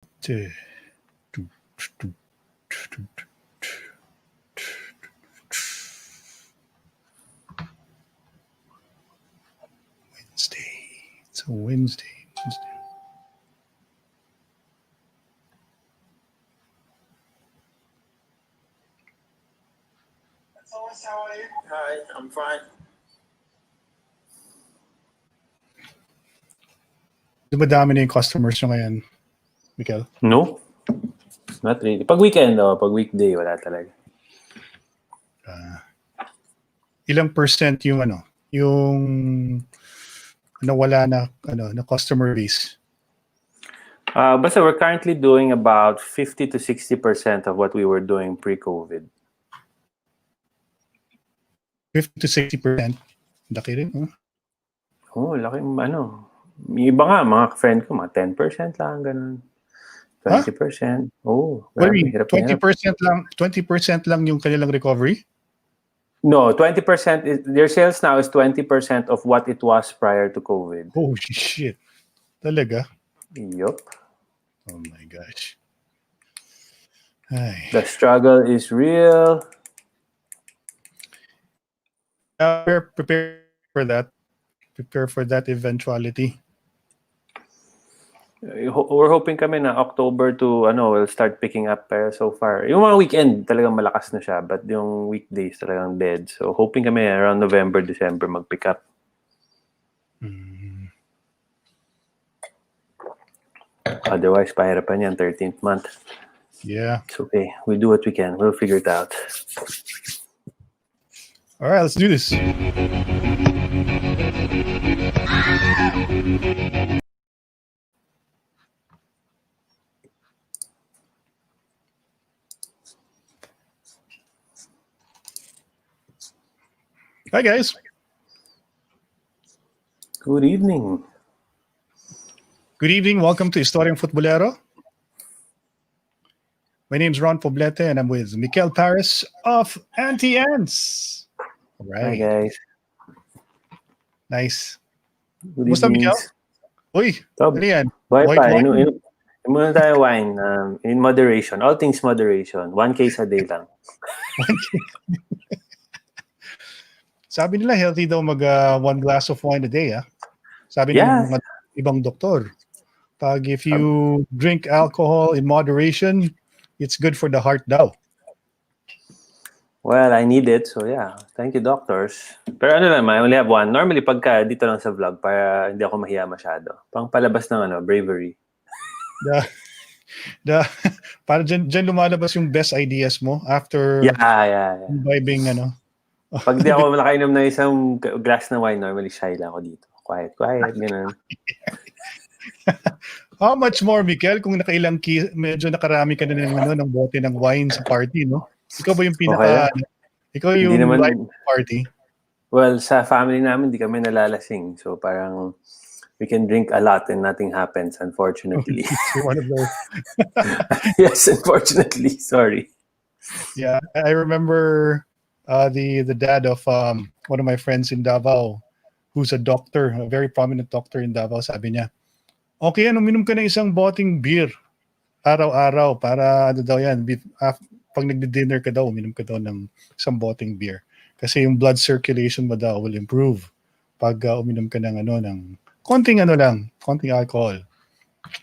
Wednesday. It's a Wednesday. Hi, I'm fine. Dumadami na yung customers nyo ngayon, Mikel? No, not really. Pag weekend, pag weekday, wala talaga. Ilang percent yung yung nawala na na customer base? Basta we're currently doing about 50 to 60% of what we were doing pre-COVID. 50 to 60%? Laki rin, huh? Oh, laki May iba nga, mga friend ko, mga 10% lang, ganun. 20%. Huh? Oh, what do you mean? 20% lang, 20% lang yung kanilang recovery? No, 20% is their sales now is 20% of what it was prior to COVID. Oh shit. Talaga? Yup. Oh my gosh. Ay. The struggle is real. Prepare for that. Prepare for that eventuality. We're hoping kami na October to will start picking up, pero so far yung mga weekend talagang malakas na siya, but yung weekdays talagang dead. So hoping kami around November, December mag-pick up. Otherwise pahirapan yan 13th month. Yeah. It's okay. We do what we can. We'll figure it out. All right, let's do this. Hi, guys. Good evening. Good evening. Welcome to Istoryang Futbolero. My name's Ron Poblete, and I'm with Mikel Paris of Anti-Ants. All right. Hi, guys. Nice. Good What's up, evening. Mikel? Uy, ano yan? White wine? Inom muna tayo wine. In moderation. All things moderation. 1 case a day lang. Sabi nila healthy daw mag 1 glass of wine a day, ah. Sabi ng mga ibang doktor. Pag if you drink alcohol in moderation, it's good for the heart daw. Well, I need it, so yeah. Thank you, doctors. Pero I only have one. Normally, pagka dito lang sa vlog, para hindi ako mahiya masyado. Pang palabas ng bravery. Para dyan lumalabas yung best ideas mo after imbibing Pag di ako nakainom ng isang glass na wine, normally shy lang ako dito. Quiet, ganun. How much more, Mikel, kung medyo nakarami ka na ng bote ng wine sa party, no? Ikaw ba yung ikaw yung live party? Well, sa family namin, di kami nalalasing. So parang we can drink a lot and nothing happens, unfortunately. One of those. Yes, unfortunately. Sorry. Yeah, I remember the dad of one of my friends in Davao, who's a doctor, a very prominent doctor in Davao. Sabi niya, okay, uminom ka ng isang boteng beer araw-araw para daw yan. Pag nagdi-dinner ka daw, uminom ka daw ng isang boteng beer. Kasi yung blood circulation mo daw will improve pag uminom ka ng konting alcohol.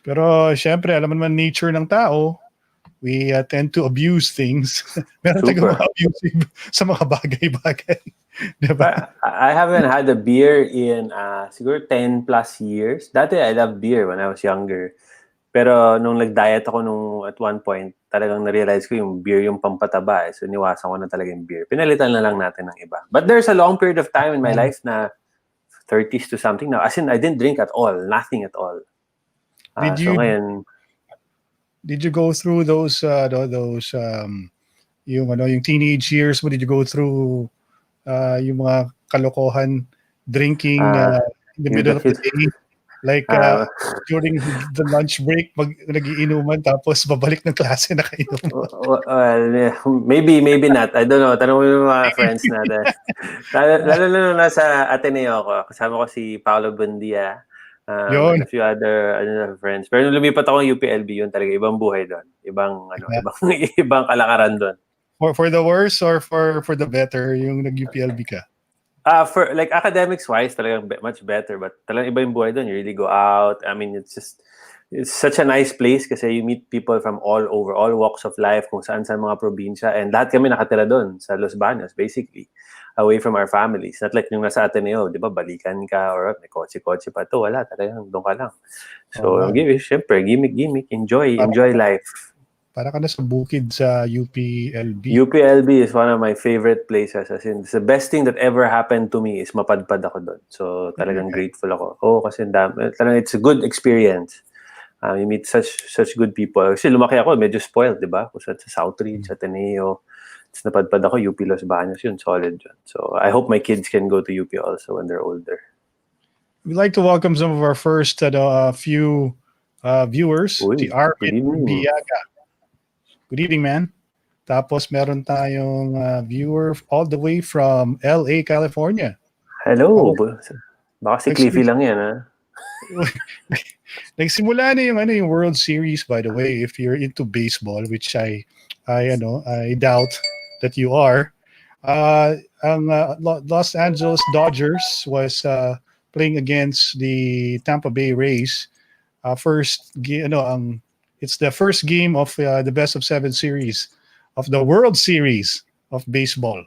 Pero syempre, alam mo naman nature ng tao, we tend to abuse things. Meron tayong mga abusive sa mga bagay-bagay. Diba? I haven't had a beer in siguro 10 plus years. Dati I loved beer when I was younger. Pero nung nag-diet ako at one point, talagang na-realize ko yung beer yung pampataba. So niwasan ko na talaga yung beer. Pinalitan na lang natin ng iba. But there's a long period of time in my life na 30s to something now. As in, I didn't drink at all. Nothing at all. Did you go through those yung teenage years mo? Did you go through yung mga kalokohan drinking in the middle of the day? Like during the lunch break, nagiinuman tapos babalik ng klase na kayo. Maybe not. I don't know. Tanong mo yung mga friends natin. Lalo na nasa Ateneo ako. Kasama ko si Paolo Bundia. Yun. And a few other friends. Pero nung lumipat ako ng UPLB, yun talaga ibang buhay doon. Diba? Ibang kalakaran doon. For the worse or for the better yung nag-UPLB ka? For like academics wise, talagang much better. But talagang iba yung buhay doon. You really go out. I mean, it's such a nice place kasi you meet people from all over, all walks of life, kung saan mga probinsya. And lahat kami nakatira doon sa Los Baños, basically. Away from our families. Not like yung nasa Ateneo, di ba, balikan ka or may kotse-kotse pa to. Wala, talagang doon ka lang. So, syempre, gimmick, enjoy life. Para ka na sa bukid sa UPLB. UPLB is one of my favorite places. As in, the best thing that ever happened to me is mapadpad ako doon. So, talagang grateful ako. Kasi talagang it's a good experience. You meet such good people. Kasi lumaki ako, medyo spoiled, di ba? Sa Southridge, Ateneo. Tapos napadpad ako, UP Los Baños. Yun, solid yun. So, I hope my kids can go to UP also when they're older. We'd like to welcome some of our first few viewers. Si Arvin Biaga. Good evening, man. Tapos meron tayong viewer all the way from LA, California. Hello. Baka si Cliffy lang yan, ha? Nagsimula na yung World Series, by the way, if you're into baseball, which I doubt that you are. Ang Los Angeles Dodgers was playing against the Tampa Bay Rays. It's the first game of the best of 7 series of the World Series of baseball.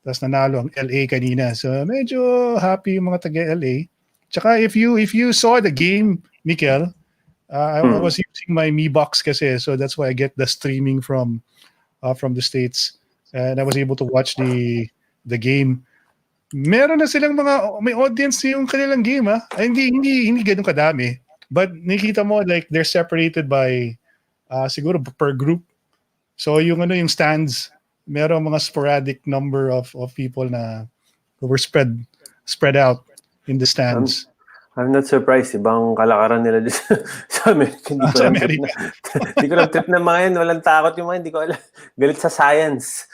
Tapos nanalo ang LA kanina. So medyo happy yung mga taga-LA. Tsaka if you saw the game, Mikel, I was using my Mi Box kasi, so that's why I get the streaming from the States. And I was able to watch the game. Meron na silang may audience yung kanilang game, ha? Hindi ganun kadami. But nakita mo like they're separated by siguro per group. So yung stands, meron mga sporadic number of people na who were spread out in the stands. I'm not surprised. Ibang kalakaran nila sa America. Hindi ko lang trip na mga yun. Walang takot yung mga. Hindi ko alam. Galit sa science.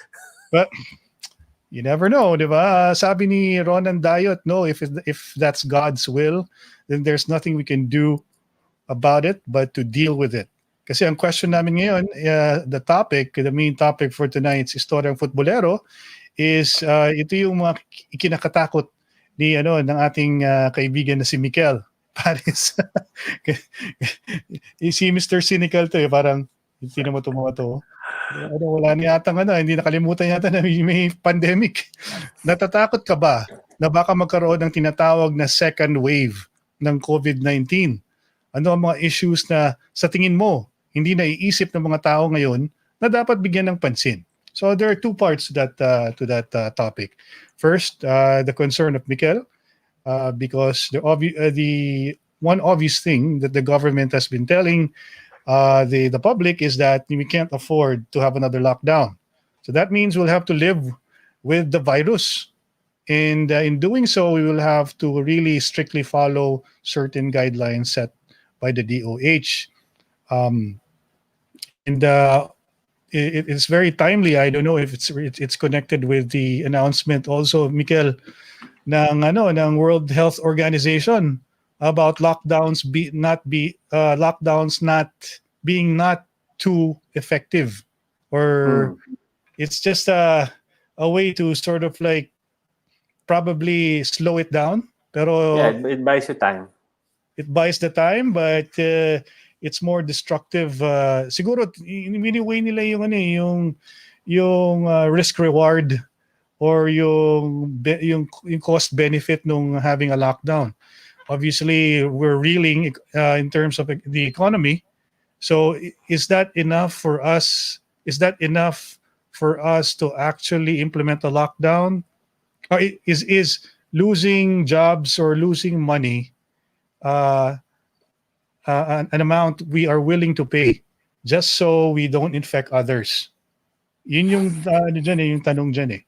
But you never know, di ba? Sabi ni Ronan Dayot, no, if that's God's will, then there's nothing we can do about it but to deal with it. Kasi ang question namin ngayon, the main topic for tonight's Istoryang Futbolero is ito yung mga ikinakatakot ng ating kaibigan na si Mikel Paris. Si Mr. Cynical to parang hindi na mo tumawa to. Wala na yata hindi nakalimutan yata na may pandemic. Natatakot ka ba na baka magkaroon ng tinatawag na second wave ng COVID-19? Ano ang mga issues na sa tingin mo hindi naiisip ng mga tao ngayon na dapat bigyan ng pansin? So there are two parts to that topic. First, the concern of Mikel, because the one obvious thing that the government has been telling the public is that we can't afford to have another lockdown. So that means we'll have to live with the virus. And in doing so, we will have to really strictly follow certain guidelines set by the DOH. It's very timely. I don't know if it's connected with the announcement also, Mikel, ng World Health Organization about lockdowns not being too effective, or it's just a way to sort of like probably slow it down. Pero it buys you time. It buys the time, but it's more destructive. Siguro miniweigh nila yung risk reward or yung cost benefit nung having a lockdown. Obviously, we're reeling in terms of the economy. So is that enough for us? Is that enough for us to actually implement a lockdown? Or is losing jobs or losing money an amount we are willing to pay just so we don't infect others? Yun yung yung tanong dyan eh.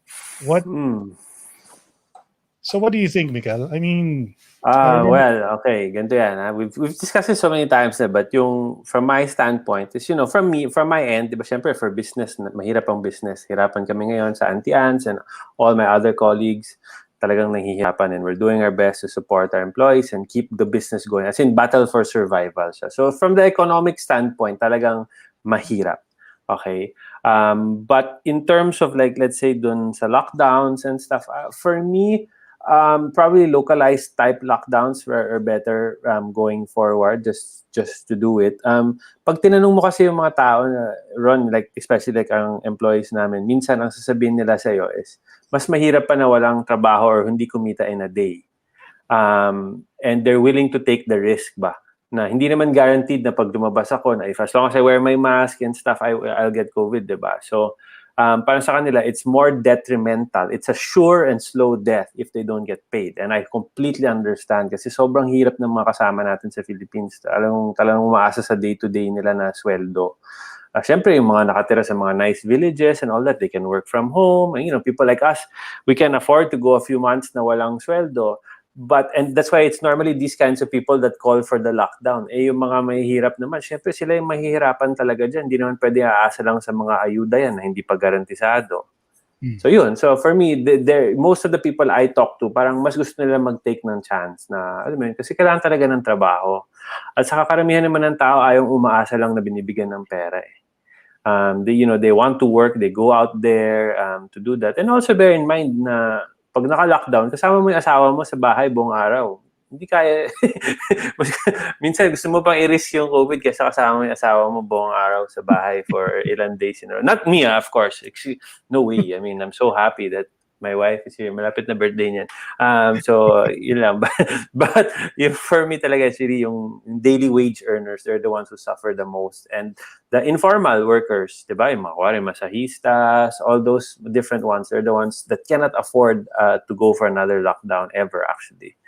So what do you think, Mikel? I mean, well, okay, ganito yan. We've discussed it so many times na, but yung from my standpoint is, from my end, di ba, syempre for business, mahirap ang business. Hirapan kami ngayon sa Auntie Anne's and all my other colleagues. talagang nahihirapan, and we're doing our best to support our employees and keep the business going. As in, battle for survival siya. So from the economic standpoint, talagang mahirap. Okay? But in terms of like, let's say, dun sa lockdowns and stuff, for me, probably localized type lockdowns are better going forward, just to do it. Pag tinanong mo kasi yung mga tao na, Ron, like, especially like ang employees namin, minsan ang sasabihin nila sa'yo is, mas mahirap pa na walang trabaho or hindi kumita in a day. And they're willing to take the risk ba? Na hindi naman guaranteed na pag lumabas ako, na if as long as I wear my mask and stuff, I'll get COVID, diba? So, para sa kanila, it's more detrimental. It's a sure and slow death if they don't get paid. And I completely understand kasi sobrang hirap ng mga kasama natin sa Philippines. Talagang umaasa sa day-to-day nila na sweldo. Siyempre, yung mga nakatira sa mga nice villages and all that, they can work from home. And, people like us, we can afford to go a few months na walang sweldo. And that's why it's normally these kinds of people that call for the lockdown. Yung mga mahihirap naman, syempre sila yung mahihirapan talaga dyan. Hindi naman pwede aasa lang sa mga ayuda yan na hindi pa garantisado. So yun. So for me, most of the people I talk to, parang mas gusto nila mag-take ng chance na, alam mo yun, kasi kailangan talaga ng trabaho. At sa karamihan naman ng tao, ayong umaasa lang na binibigyan ng pera eh. They want to work, they go out there to do that. And also bear in mind na pag naka-lockdown, kasama mo yung asawa mo sa bahay buong araw. Hindi kaya. Minsan gusto mo pang i-risk yung COVID kaysa kasama mo yung asawa mo buong araw sa bahay for ilang days in a row. Not me, of course. Actually, no way. I mean, I'm so happy that my wife is here. Malapit na birthday niyan. So, yun lang. But for me talaga, it's really yung daily wage earners, they're the ones who suffer the most. And the informal workers, diba? Yung mga masahistas, all those different ones, they're the ones that cannot afford to go for another lockdown ever, actually.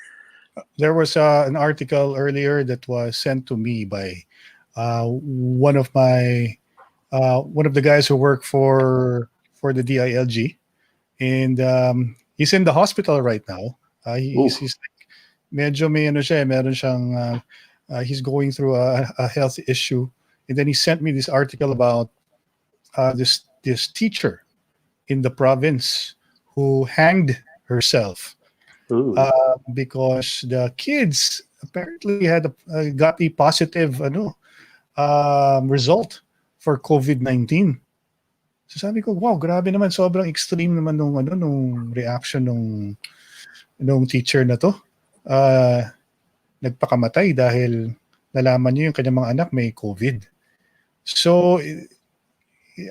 There was an article earlier that was sent to me by one of the guys who work for the DILG. And he's in the hospital right now. He's like, medyo may ano siya, meron siyang he's going through a health issue. And then he sent me this article about this teacher in the province who hanged herself because the kids apparently got a positive result for COVID-19. So sabi ko, wow, grabe naman, sobrang extreme naman nung reaction nung teacher na to. Nagpakamatay dahil nalaman niyo yung kanyang mga anak may COVID. So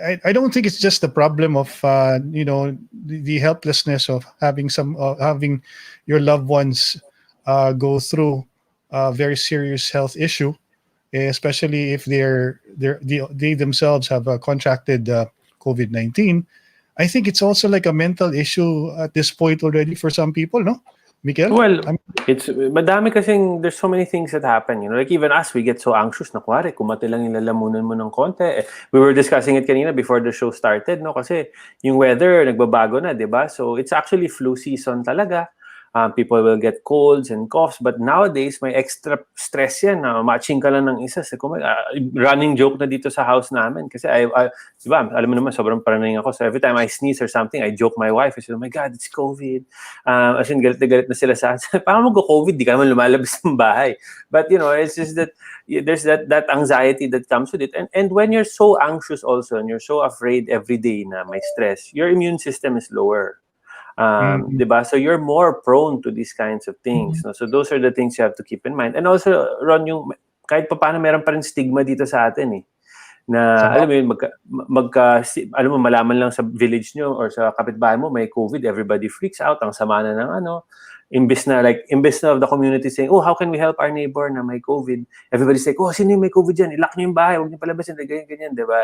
I don't think it's just the problem of the helplessness of having your loved ones go through a very serious health issue, especially if they themselves have contracted COVID-19. I think it's also like a mental issue at this point already for some people, no? Miguel? Well, it's madami kasing there's so many things that happen, like even us, we get so anxious na kuwari, kumati lang yung lalamunan mo ng konti. We were discussing it kanina before the show started, no? Kasi yung weather, nagbabago na, di ba? So it's actually flu season talaga. People will get colds and coughs, but nowadays may extra stress yan na matching ka lang ng isa. Running joke na dito sa house namin kasi diba, alam mo naman sobrang paranoid ako, so every time I sneeze or something, I joke my wife. I say, oh my God, it's COVID. As in, galit na sila sa akin. Paano mag-COVID? Di ka naman lumalabas ng bahay. But it's just that there's that anxiety that comes with it. And when you're so anxious also and you're so afraid every day na may stress, your immune system is lower. Diba? So you're more prone to these kinds of things. No? So those are the things you have to keep in mind. And also, Ron, kahit pa paano meron pa rin stigma dito sa atin na alam mo yun, alam mo, malaman lang sa village nyo or sa kapitbahay mo may COVID, everybody freaks out, ang sama na ng imbes na the community saying, oh, how can we help our neighbor na may COVID? Everybody's like, oh, sino yung may COVID dyan? Ilock nyo yung bahay, huwag nyo palabasin, ganyan, diba?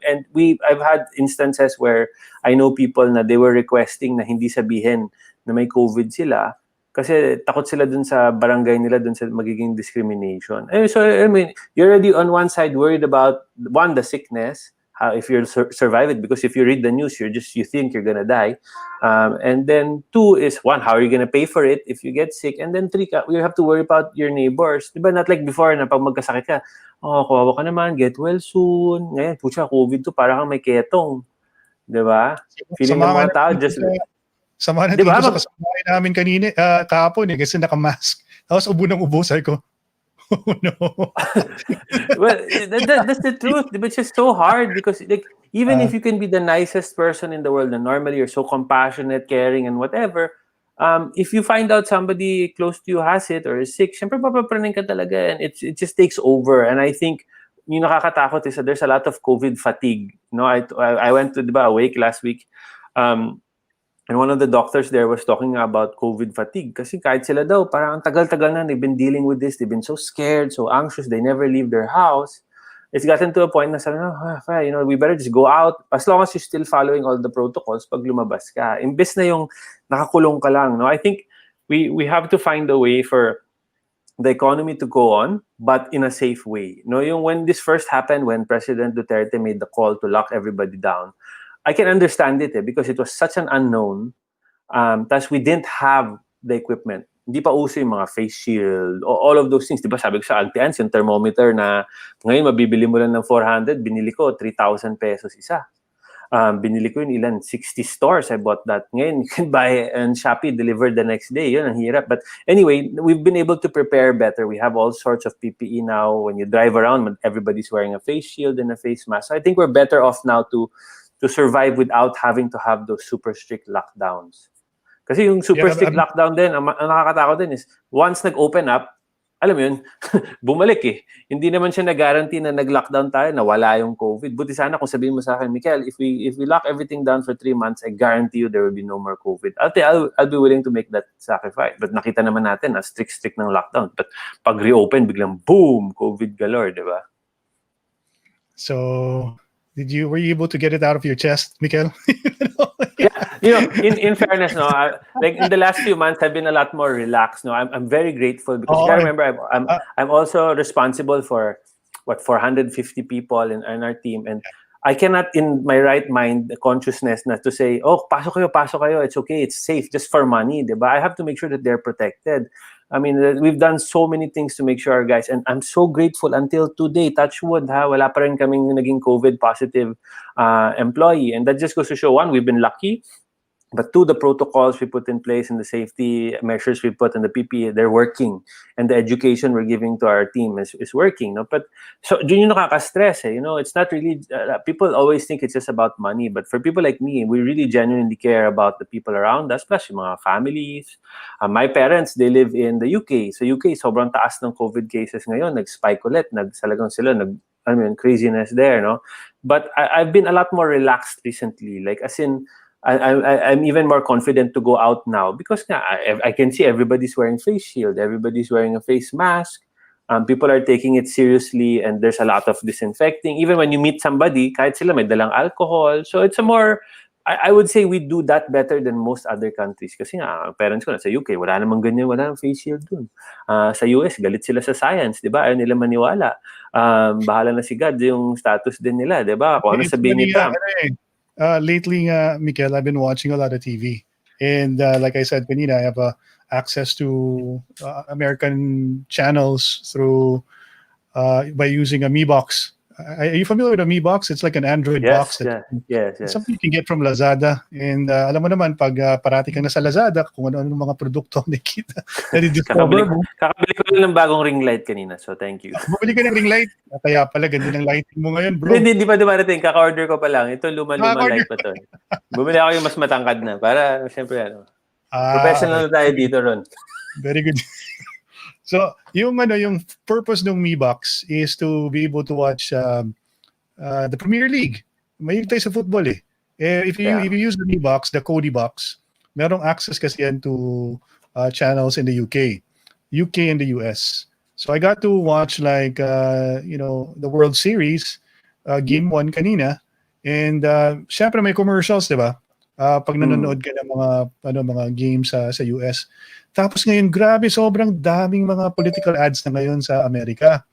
And I've had instances where I know people na they were requesting na hindi sabihin na may COVID sila kasi takot sila dun sa barangay nila, dun sa magiging discrimination. So, I mean, you're already on one side worried about, one, the sickness, if you'll survive it, because if you read the news, you think you're gonna die. And then two is, one, how are you gonna pay for it if you get sick? And then three, you have to worry about your neighbors. Diba, not like before na pag magkasakit ka, oh, kawawa ka naman, get well soon. Ngayon, pucha, COVID to, parang may ketong. Diba? Feeling ng mga tao, just Sama na Di ba? tingin ko sa kasambahay namin kanina, kahapon kasi naka-mask. Tapos ubo ng ubo, sabi ko, oh no. Well, that's the truth. But it's just so hard because like even if you can be the nicest person in the world and normally you're so compassionate, caring, and whatever, if you find out somebody close to you has it or is sick, syempre papapraning ka talaga and it just takes over. And I think yung nakakatakot is that there's a lot of COVID fatigue. No, I went to a wake last week. And one of the doctors there was talking about COVID fatigue. Kasi kahit sila daw, parang ang tagal-tagal na, they've been dealing with this, they've been so scared, so anxious, they never leave their house. It's gotten to a point na sabi, we better just go out. As long as you're still following all the protocols, pag lumabas ka. Imbes na yung nakakulong ka lang. No? I think we have to find a way for the economy to go on, but in a safe way. No, yung when this first happened, when President Duterte made the call to lock everybody down, I can understand it because it was such an unknown. Tas we didn't have the equipment. Hindi pa uso yung mga face shield, all of those things. Diba sabi ko sa Alteans, yung thermometer na ngayon mabibili mo lang ng 400, binili ko 3,000 pesos isa. Binili ko yun 60 stores. I bought that. Ngayon, you can buy and Shopee delivered the next day. Yun, ang hirap. But anyway, we've been able to prepare better. We have all sorts of PPE now. When you drive around, everybody's wearing a face shield and a face mask. So I think we're better off now to survive without having to have those super strict lockdowns. Kasi yung super strict lockdown din, ang nakakatakot din is, once nag-open up, alam mo yun, bumalik eh. Hindi naman siya nag-guarantee na nag-lockdown tayo, na wala yung COVID. Buti sana kung sabihin mo sa akin, Mikel, if we lock everything down for 3 months, I guarantee you there will be no more COVID. I'll be willing to make that sacrifice. But nakita naman natin, strict ng lockdown. But pag reopen, biglang boom, COVID galore, di ba? So, were you able to get it out of your chest, Mikel? Yeah, in fairness, no, like in the last few months, I've been a lot more relaxed. No, I'm very grateful because I remember I'm also responsible for 450 people in our team, and I cannot, in my right mind, the consciousness na to say, oh, pasok kayo, it's okay, it's safe, just for money, diba? I have to make sure that they're protected. I mean, we've done so many things to make sure our guys, and I'm so grateful until today, touch wood, wala pa rin kaming naging COVID positive employee. And that just goes to show, one, we've been lucky, but two, the protocols we put in place and the safety measures we put in the PPE, they're working. And the education we're giving to our team is working. No? But so, yun yung nakaka-stress. You know, it's not really, people always think it's just about money. But for people like me, we really genuinely care about the people around us, plus yung mga families. My parents, they live in the UK. So UK, sobrang taas ng COVID cases ngayon. Nag-spike ulit. Talagang sila, craziness there. No? But I've been a lot more relaxed recently. Like, as in, I'm even more confident to go out now because I can see everybody's wearing face shield, everybody's wearing a face mask. People are taking it seriously, and there's a lot of disinfecting. Even when you meet somebody, kahit sila may dalang alcohol. So it's a more, I would say we do that better than most other countries. Kasi nga, parents ko sa UK, wala namang ganyan, wala namang face shield dun. Sa US, galit sila sa science, di ba? Ayaw nila maniwala. Bahala na si God, yung status din nila, di ba? Kung ano sabihin ni Trump. Lately, Mikel, I've been watching a lot of TV. And like I said, kanina, I have access to American channels through by using a Mi Box. Are you familiar with a Mi Box? It's like an Android box. Yes. Something you can get from Lazada. And alam mo naman, pag parati ka na sa Lazada, kung ano mga produkto nakikita, na-discover mo. Kakabili ko lang ng bagong ring light kanina, so thank you. Bumili ka ng ring light? Kaya pala, ganda ng lighting mo ngayon, bro. Hindi pa dumarating. Kaka-order ko pa lang. Ito, luma-luma light pa to. Bumili ako yung mas matangkad na. Para, siyempre, professional na tayo dito, Ron. Very good. So, yung purpose ng Mi Box is to be able to watch the Premier League. Mahilig tayo sa football eh. If you use the Mi Box, the Cody Box, merong access kasi yan to channels in the UK and the US. So I got to watch like the World Series, Game 1 kanina, and syempre may commercials, 'di ba? Pag nanonood ka ng mga games sa US. Tapos ngayon, grabe, sobrang daming mga political ads na ngayon sa Amerika.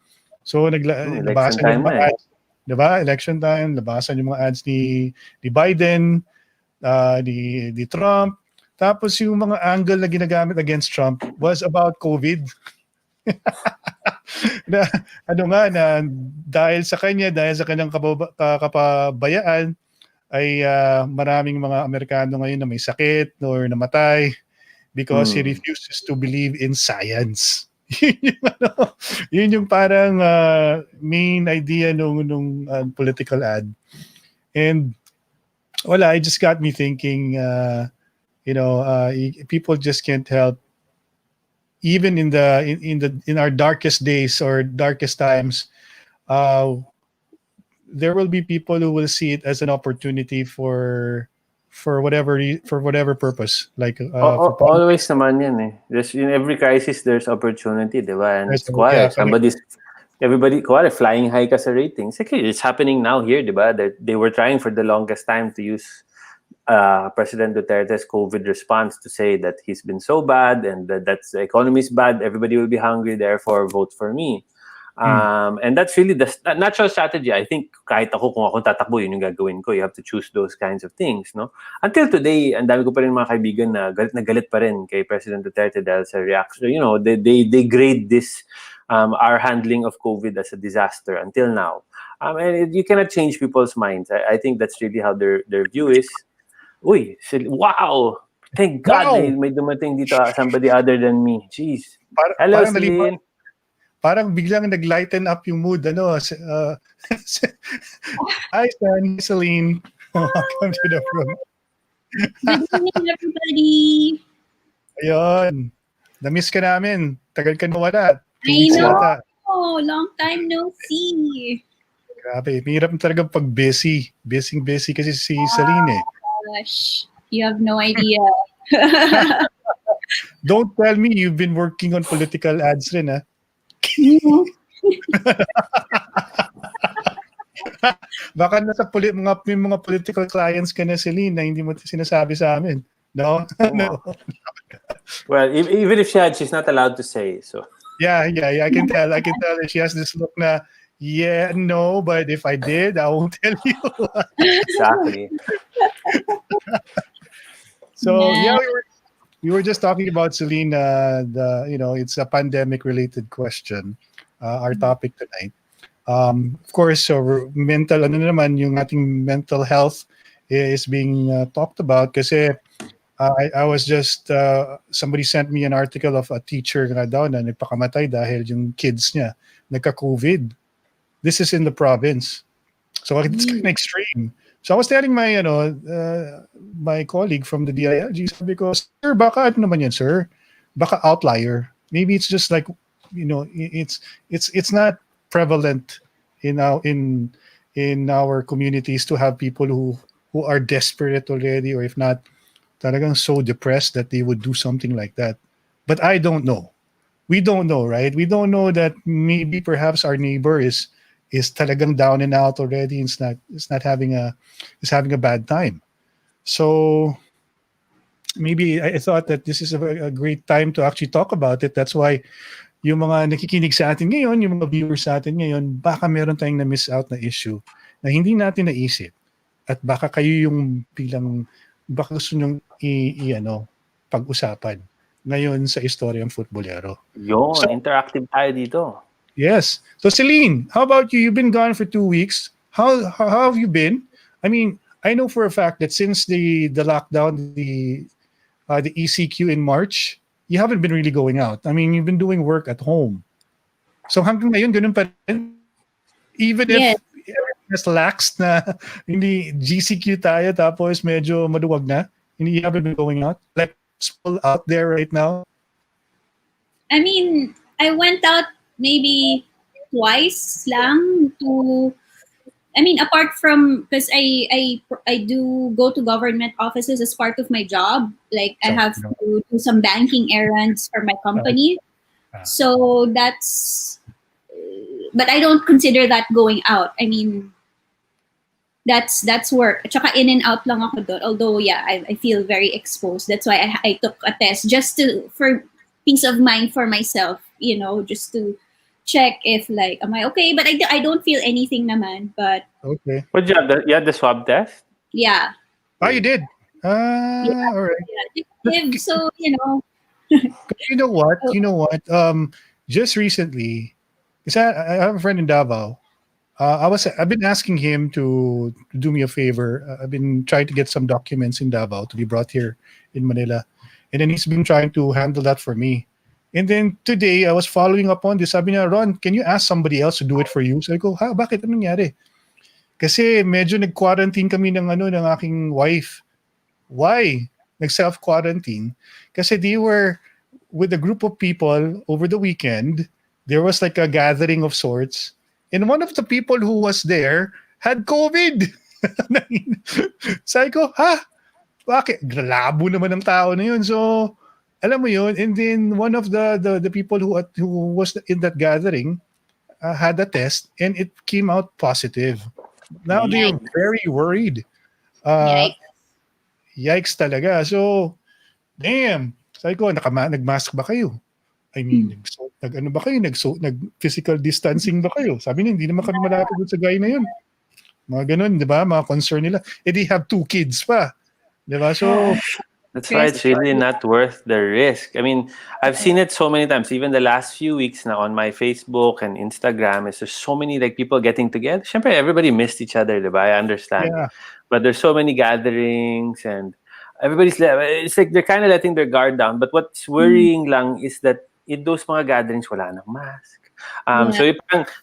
So, nabasan yung mga ads. Diba? Election time, nabasan yung mga ads ni Biden, ni Trump. Tapos yung mga angle na ginagamit against Trump was about COVID. na dahil sa kanyang kapabayaan, ay maraming mga Amerikano ngayon na may sakit or namatay because he refuses to believe in science. Yun yung parang main idea nung political ad. And it just got me thinking, people just can't help, even in our darkest days or darkest times, there will be people who will see it as an opportunity for whatever purpose, like for Always naman yan eh. In every crisis, there's opportunity, di ba? And it's quiet. Everybody, flying high ka sa ratings. Okay, it's happening now here, di ba? They were trying for the longest time to use President Duterte's COVID response to say that he's been so bad and that the economy is bad, everybody will be hungry, therefore vote for me. And that's really the natural strategy. I think kahit kung ako tatakbo, yun yung gagawin ko. You have to choose those kinds of things, no? Until today, ang dami ko pa rin mga kaibigan na galit pa rin kay President Duterte dahil sa reaction. They grade this our handling of COVID as a disaster until now. And you cannot change people's minds. I think that's really how their view is. Uy, wow! Thank God may dumating dito somebody other than me. Jeez. Hello, Celine. Parang biglang nag-lighten up yung mood. Hi, Celine. Welcome to the room. Good evening, everybody. Ayun. Na-miss ka namin. Tagal ka nawala. I know. Long time no see. Grabe. Mahirap talaga pag busy. Busy kasi si Celine eh. Gosh, you have no idea. Don't tell me you've been working on political ads rin, ha? Baka nasa mga political clients ka na, Celine, na hindi mo sinasabi sa amin. No? No. Well, even if she had, she's not allowed to say. So. Yeah. I can tell that she has this look na, yeah, no, but if I did, I won't tell you. Exactly. So we were just talking about, Celine, it's a pandemic-related question. Our topic tonight. Of course, mental, yung ating mental health is being talked about kasi I was just, somebody sent me an article of a teacher nga daw na nagpakamatay dahil yung kids niya nagka-COVID. This is in the province. So it's kind of extreme. So I was telling my my colleague from the DILG, because sir, baka ano naman yan, sir? Baka outlier. Maybe it's just like, it's not prevalent in our communities to have people who are desperate already, or if not, talagang so depressed that they would do something like that. But I don't know. We don't know, right? We don't know that maybe perhaps our neighbor is talagang down and out already. It's not having a bad time. So maybe I thought that this is a great time to actually talk about it. That's why yung mga nakikinig sa atin ngayon, yung mga viewers sa atin ngayon, baka meron tayong na-miss out na issue na hindi natin naisip. At baka kayo yung baka gusto nyong pag-usapan ngayon sa Istoryang Futbolero. So, interactive tayo dito. Yes. So Celine, how about you? You've been gone for 2 weeks. How have you been? I mean, I know for a fact that since the lockdown, the ECQ in March, you haven't been really going out. I mean, you've been doing work at home. So hanggang ngayon, ganun pa rin? Even if everything has laxed na hindi GCQ tayo tapos medyo maduwag na, you haven't been going out? Like, it's full out there right now? I mean, I went out maybe twice lang apart from, because I do go to government offices as part of my job. Like I have to do some banking errands for my company. So that's, but I don't consider that going out. I mean, that's work. Tsaka in and out lang ako doon. Although, I feel very exposed. That's why I took a test just for peace of mind for myself, just to check if am I okay. But I don't feel anything naman. But okay. But you had the swab test? Yeah. Oh, you did? All right. Yeah. So, You know what? Just recently, because I have a friend in Davao I've been asking him to do me a favor. I've been trying to get some documents in Davao to be brought here in Manila, and then he's been trying to handle that for me. And then today I was following up on this. Sabi niya, Ron, can you ask somebody else to do it for you? So I go, ha, bakit? Anong nangyari? Kasi medyo nag-quarantine kami ng aking wife. Why? Nag-self-quarantine. Kasi they were with a group of people over the weekend. There was like a gathering of sorts. And one of the people who was there had COVID. Sabi ko, ha? Bakit? Labo naman ng tao na yun. So, alam mo yun. And then one of the people who was in that gathering had a test and it came out positive. Now they're Yikes. very worried. Uh, Yikes. Yikes talaga. So, damn. Sabi ko, nagmask ba kayo? I mean, nag-ano ba kayo? Nag-physical distancing ba kayo? Sabi niya, hindi naman kami malapit sa guy na yun. Mga ganun, di ba? Mga concern nila. Eh, they have 2 kids pa. Di ba? So, That's why it's really not worth the risk. I mean, I've seen it so many times. Even the last few weeks now on my Facebook and Instagram, there's so many like people getting together. Siyempre, everybody missed each other, diba? I understand. yeah. But there's so many gatherings and it's like they're kind of letting their guard down. But what's worrying lang is that in those mga gatherings, wala nang mask. So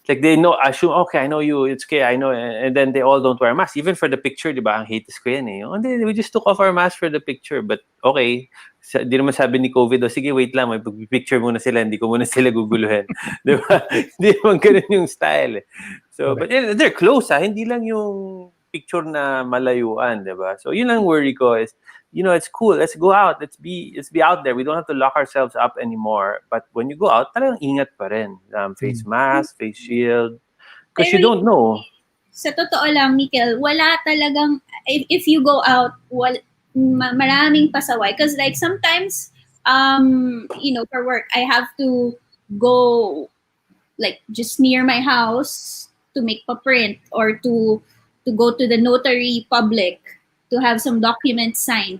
like they know, assume, okay, I know you, it's okay, I know, and then they all don't wear masks. Even for the picture, di ba, ang hate ko yan eh. And then we just took off our mask for the picture. But okay, di naman sabi ni COVID, sige, wait lang, may picture muna sila, hindi ko muna sila guguluhin. Di ba? Hindi naman ganun yung style eh. So, but they're close hindi lang yung picture na malayuan, di ba? So yun ang worry ko is, it's cool. Let's go out. Let's be out there. We don't have to lock ourselves up anymore. But when you go out, talagang ingat pa rin. Face mask, face shield. Because you don't know. Sa totoo lang, Mikel, wala talagang, if you go out, maraming pasaway. Because like sometimes, for work, I have to go like just near my house to make a print or to go to the notary public to have some documents signed.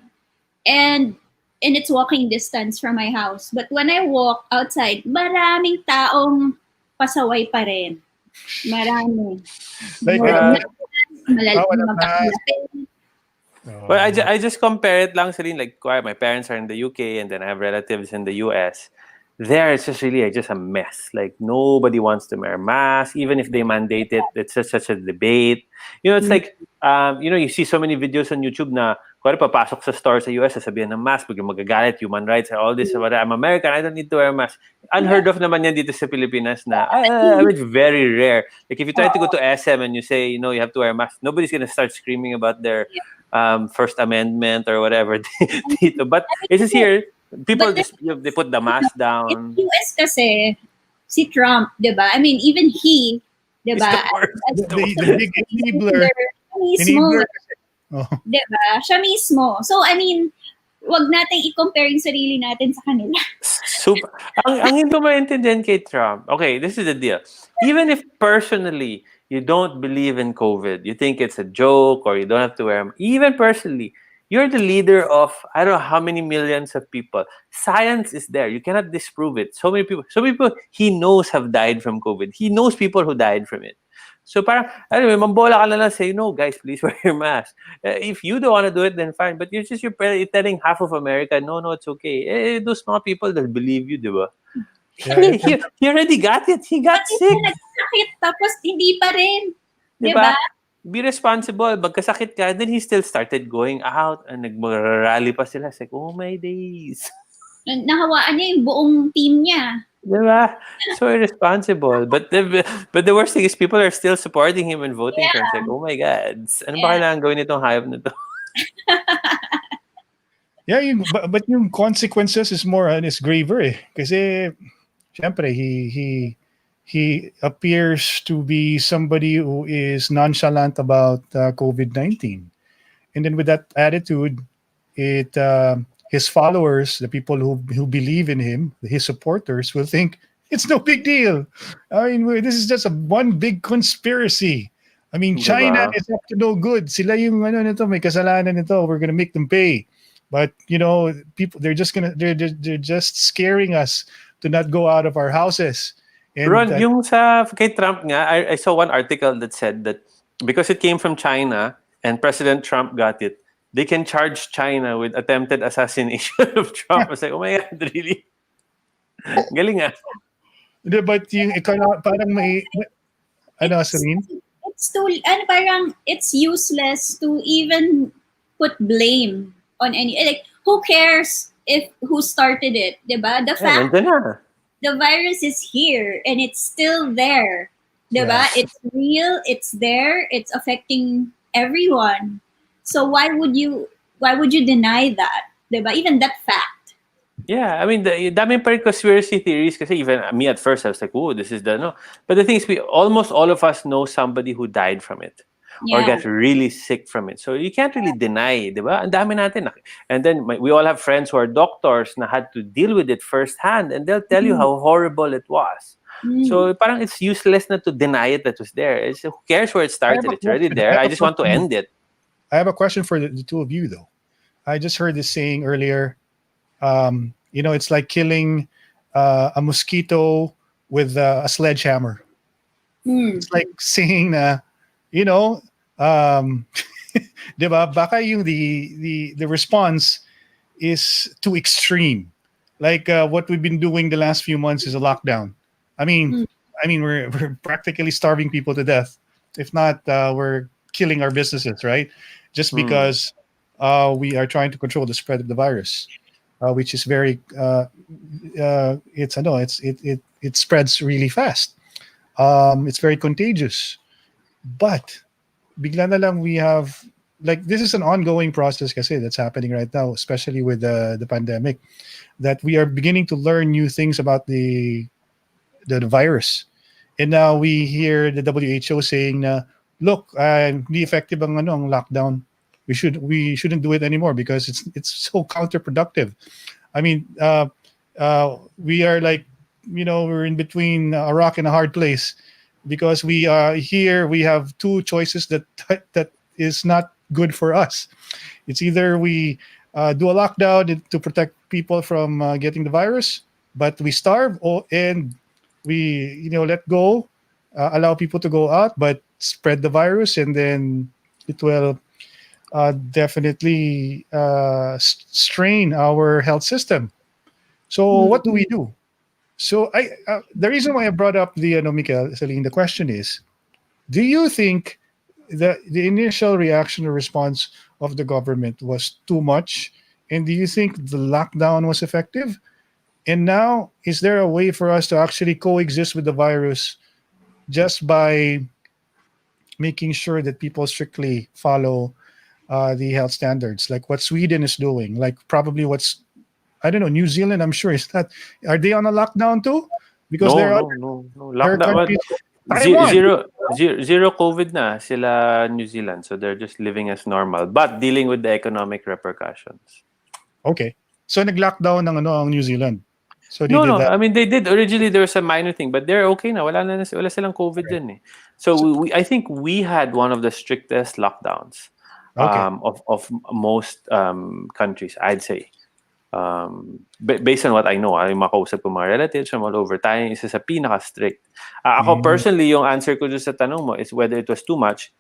And it's walking distance from my house. But when I walk outside, maraming taong pasaway pa rin. Marami. Like, Well, I just compare it lang, Celine, like my parents are in the UK and then I have relatives in the US. There, it's just really just a mess. Like, nobody wants to wear a mask. Even if they mandate it, it's just such a debate. It's like, you see so many videos on YouTube na, kung papasok sa store sa US, sasabihan ng mask, biglang magagalit, human rights, all this, I'm American, I don't need to wear a mask. Unheard of naman yan dito sa Pilipinas na, it's very rare. Like, if you try to go to SM and you say, you have to wear a mask, nobody's gonna start screaming about their First Amendment or whatever dito. But it's just here, people just they put the mask down. In US kasi si Trump, 'di ba? I mean, even he, 'di ba? The big enabler. Mismo, 'di ba? Siya mismo. So I mean, wag nating i-compare yung sarili natin sa kanila. Super. Ang hindi ko maintindihan kay Trump. Okay, this is the deal. Even if personally you don't believe in COVID, you think it's a joke or you don't have to wear them, even personally, you're the leader of I don't know how many millions of people. Science is there. You cannot disprove it. So many people he knows have died from COVID. He knows people who died from it. So parang, anyway, mambola ka na lang, say, no, guys, please wear your mask. If you don't want to do it, then fine. But you're telling half of America, no, it's okay. Those mga people that believe you, di ba? Yeah, he already got it. He got sick. Nagkasakit, tapos hindi pa rin. Diba? Be responsible. Magkasakit ka. Then he still started going out and nag-rally pa sila. It's like, oh my days. Nahawaan niya yung buong team niya. Diba? So irresponsible. But the worst thing is people are still supporting him and voting for him. It's like, oh my God. Ano ba kailangan gawin itong hayop na to? Yeah, but yung consequences is more is graver eh. Kasi syempre he appears to be somebody who is nonchalant about COVID-19. And then with that attitude, his followers, the people who believe in him, his supporters, will think it's no big deal. I mean, this is just one big conspiracy. I mean, China is up to no good. Sila yung nito, may kasalanan nito. We're gonna make them pay. But people, they're just scaring us to not go out of our houses. And Ron, yung sa kay Trump nga, I saw one article that said that because it came from China and President Trump got it, they can charge China with attempted assassination of Trump. I was like, oh my God, really? Galing ah. but yung parang ano, It's Celine? it's too ano parang it's useless to even put blame on any like who cares if who started it, 'di ba? The Yeah, fact nandun na. the virus is here and it's still there. 'Di ba? Yes. It's real, it's there, it's affecting everyone. So why would you deny that? 'Di ba? Even that fact. Yeah, I mean, daming pa rin conspiracy theories kasi even me at first, I was like, oh, this is the, no. But the thing is, almost all of us know somebody who died from it or Yeah. got really sick from it. So you can't really deny, di ba? Ang dami natin. And then we all have friends who are doctors na had to deal with it firsthand and they'll tell you how horrible it was. So parang it's useless na to deny it that was there. Who cares where it started? It's already there. I just want to end it. I have a question for the two of you, though. I just heard this saying earlier. It's like killing a mosquito with a sledgehammer. It's like saying, diba, baka yung the response is too extreme. Like what we've been doing the last few months is a lockdown. I mean, we're practically starving people to death. If not, we're killing our businesses, right? Just because we are trying to control the spread of the virus, which is very it spreads really fast. It's very contagious. But bigla na lang we have, like, this is an ongoing process kasi that's happening right now, especially with the pandemic, that we are beginning to learn new things about the virus. And now we hear the WHO saying na, look, hindi effective ang lockdown. We shouldn't do it anymore because it's so counterproductive. I mean, we are like, we're in between a rock and a hard place because we have two choices that is not good for us. It's either we do a lockdown to protect people from getting the virus, but we starve, and we let go, allow people to go out, but spread the virus, and then it will definitely strain our health system. So what do we do? So the reason why I brought up the Mikael, Celine, the question is, do you think the initial reaction or response of the government was too much? And do you think the lockdown was effective? And now, is there a way for us to actually coexist with the virus just by making sure that people strictly follow the health standards, like what Sweden is doing, like probably I don't know, New Zealand, I'm sure is not. Are they on a lockdown too? Because there are No. there are Lockdown. countries. Taiwan. Zero COVID na sila New Zealand. So they're just living as normal, but dealing with the economic repercussions. Okay. So nag-lockdown ang New Zealand. So they No. did that. I mean, they did. Originally, there was a minor thing, but they're okay na. Wala silang COVID din eh. So I think we had one of the strictest lockdowns of most countries, I'd say. Based on what I know, yung makausap ko mga relatives from all over, tayo isa sa pinaka-strict. Ako personally, yung answer ko just sa tanong mo is whether it was too much.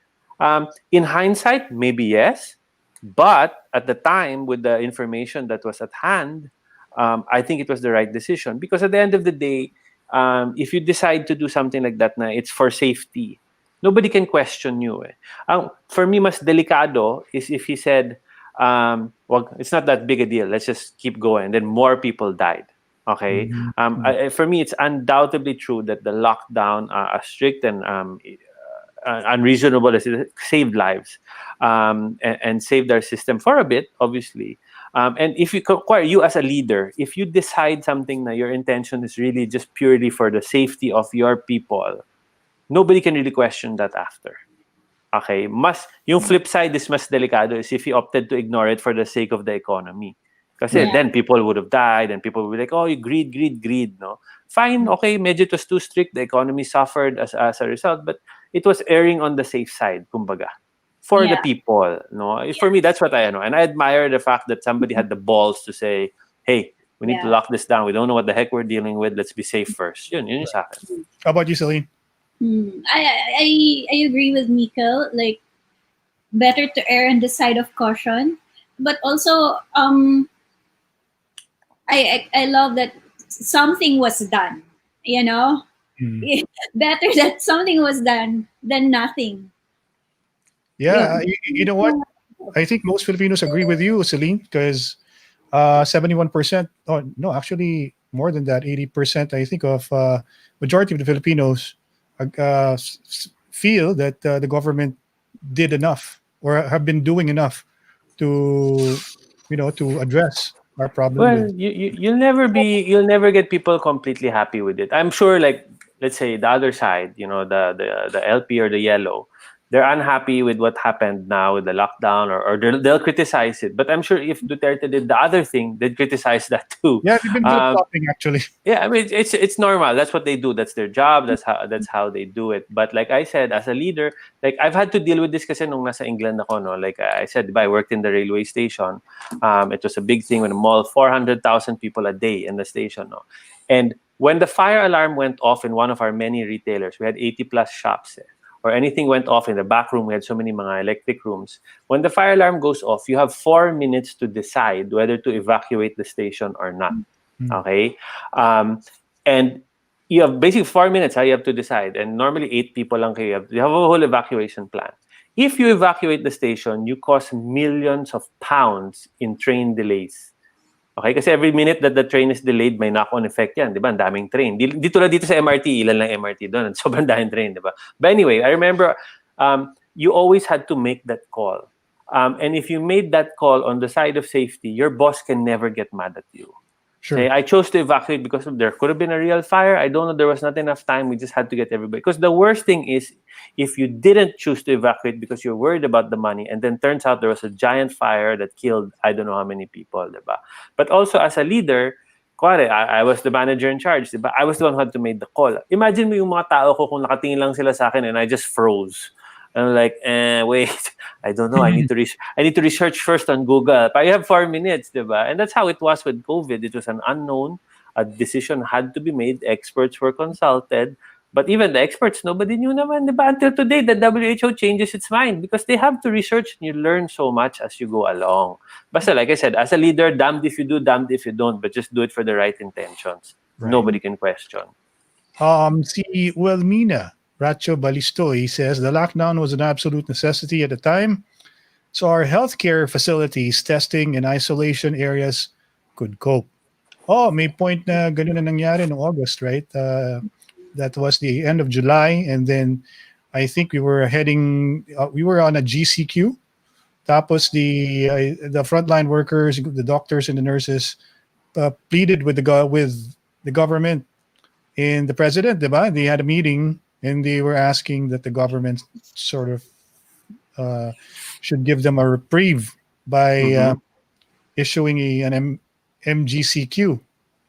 In hindsight, maybe yes. But at the time, with the information that was at hand, I think it was the right decision. Because at the end of the day, if you decide to do something like that, it's for safety. Nobody can question you. For me, mas delikado is if he said, well, it's not that big a deal. Let's just keep going. And then more people died. Okay. For me, it's undoubtedly true that the lockdown, as strict and unreasonable as it saved lives, and saved our system for a bit, obviously. And if you as a leader, if you decide something that your intention is really just purely for the safety of your people, nobody can really question that after. Okay, yung flip side is mas delikado is if he opted to ignore it for the sake of the economy. Kasi then people would have died and people would be like, oh, you greed, no? Fine, okay, medyo it was too strict, the economy suffered as a result, but it was erring on the safe side, kumbaga, for the people, no? For me, that's what I know. And I admire the fact that somebody had the balls to say, hey, We need to Yeah. lock this down. We don't know what the heck we're dealing with. Let's be safe first. Yun yung sa akin. How about you, Celine? I agree with Mikael. Like, better to err on the side of caution, but also I love that something was done. You know, better that something was done than nothing. Yeah, you know what? I think most Filipinos agree with you, Celine, because 71%, oh no, actually more than that, 80%, I think, of majority of the Filipinos feel that the government did enough or have been doing enough to, to address our problem Well, with. you'll never get people completely happy with it. I'm sure, like, let's say the other side, the LP or the yellow, they're unhappy with what happened now with the lockdown, or they'll criticize it. But I'm sure if Duterte did the other thing, they'd criticize that too. Yeah, they've been flip-flopping actually. Yeah, I mean, it's normal. That's what they do. That's their job. That's how they do it. But like I said, as a leader, like I've had to deal with this kasi nung nasa England ako, no. Like I said, diba, I worked in the railway station. It was a big thing when a mall, 400,000 people a day in the station, no. And when the fire alarm went off in one of our many retailers, we had 80 plus shops. Or anything went off in the back room, we had so many mga electric rooms. When the fire alarm goes off, you have 4 minutes to decide whether to evacuate the station or not. Okay, and you have basically 4 minutes. You have to decide, and normally 8 people lang kayo. You have a whole evacuation plan. If you evacuate the station, you cause millions of pounds in train delays. Okay, kasi every minute that the train is delayed, may knock-on effect yan, di ba? Ang daming train. Dito lang dito sa MRT, ilan lang MRT doon. Sobrang daming train, di ba? But anyway, I remember you always had to make that call. And if you made that call on the side of safety, your boss can never get mad at you. Sure. Say, I chose to evacuate because there could have been a real fire. I don't know. There was not enough time. We just had to get everybody. Because the worst thing is if you didn't choose to evacuate because you're worried about the money, and then turns out there was a giant fire that killed I don't know how many people, diba? But also as a leader, I was the manager in charge, diba? I was the one who had to make the call. Imagine mo yung mga tao ko kung nakatingin lang sila sa akin and I just froze. And I'm like, wait, I don't know. I need to research first on Google. But I have 4 minutes, diba? And that's how it was with COVID. It was an unknown. A decision had to be made. Experts were consulted. But even the experts, nobody knew naman, diba? Until today, the WHO changes its mind because they have to research and you learn so much as you go along. But like I said, as a leader, damned if you do, damned if you don't. But just do it for the right intentions. Right. Nobody can question. Si Wilmina Racho Balisto, he says, the lockdown was an absolute necessity at the time, so our healthcare facilities, testing, and isolation areas could cope. Oh, may point na ganun na nangyari in August, right? That was the end of July, and then I think we were on a GCQ. Tapos the frontline workers, the doctors and the nurses pleaded with the government and the president, diba? They had a meeting and they were asking that the government sort of should give them a reprieve by issuing an MGCQ.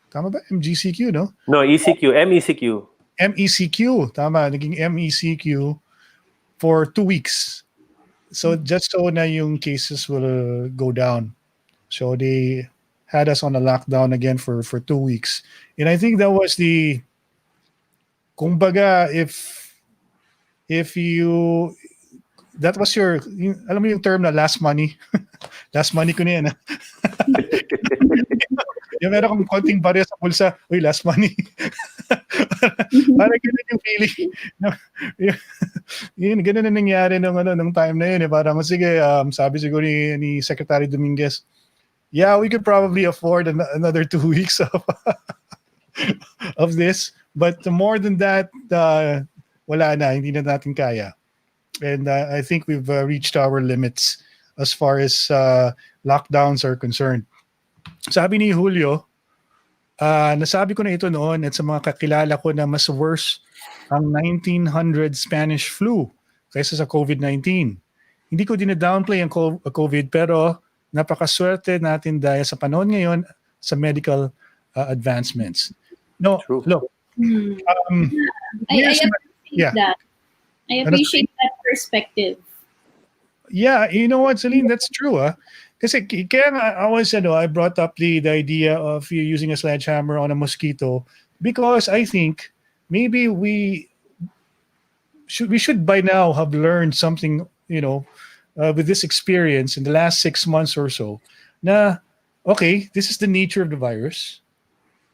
Tama ba? MGCQ, no? No, ECQ, MECQ. MECQ, tama. Naging MECQ for 2 weeks. So just so na yung cases will go down. So they had us on a lockdown again for 2 weeks. And I think that was kumbaga, that was alam mo yung term na last money. Last money ko na yan. Yung meron kong konting barya sa pulsa, uy, last money. Parang ganun yung feeling. Ganun na nangyari nung time na yun. Parang, sige, sabi siguro ni Secretary Dominguez, yeah, we could probably afford another 2 weeks of this. But more than that, wala na, hindi na natin kaya. And I think we've reached our limits as far as lockdowns are concerned. Sabi ni Julio, nasabi ko na ito noon at sa mga kakilala ko na mas worse ang 1900 Spanish flu kaysa sa COVID-19. Hindi ko dina-downplay ang COVID pero napakaswerte natin dahil sa panahon ngayon sa medical advancements. No, True. Look. I appreciate that. I appreciate that perspective. Yeah, you know what, Celine, that's true. Kasi kaya nga I brought up the idea of you using a sledgehammer on a mosquito because I think maybe we should by now have learned something, with this experience in the last 6 months or so. Na okay, this is the nature of the virus,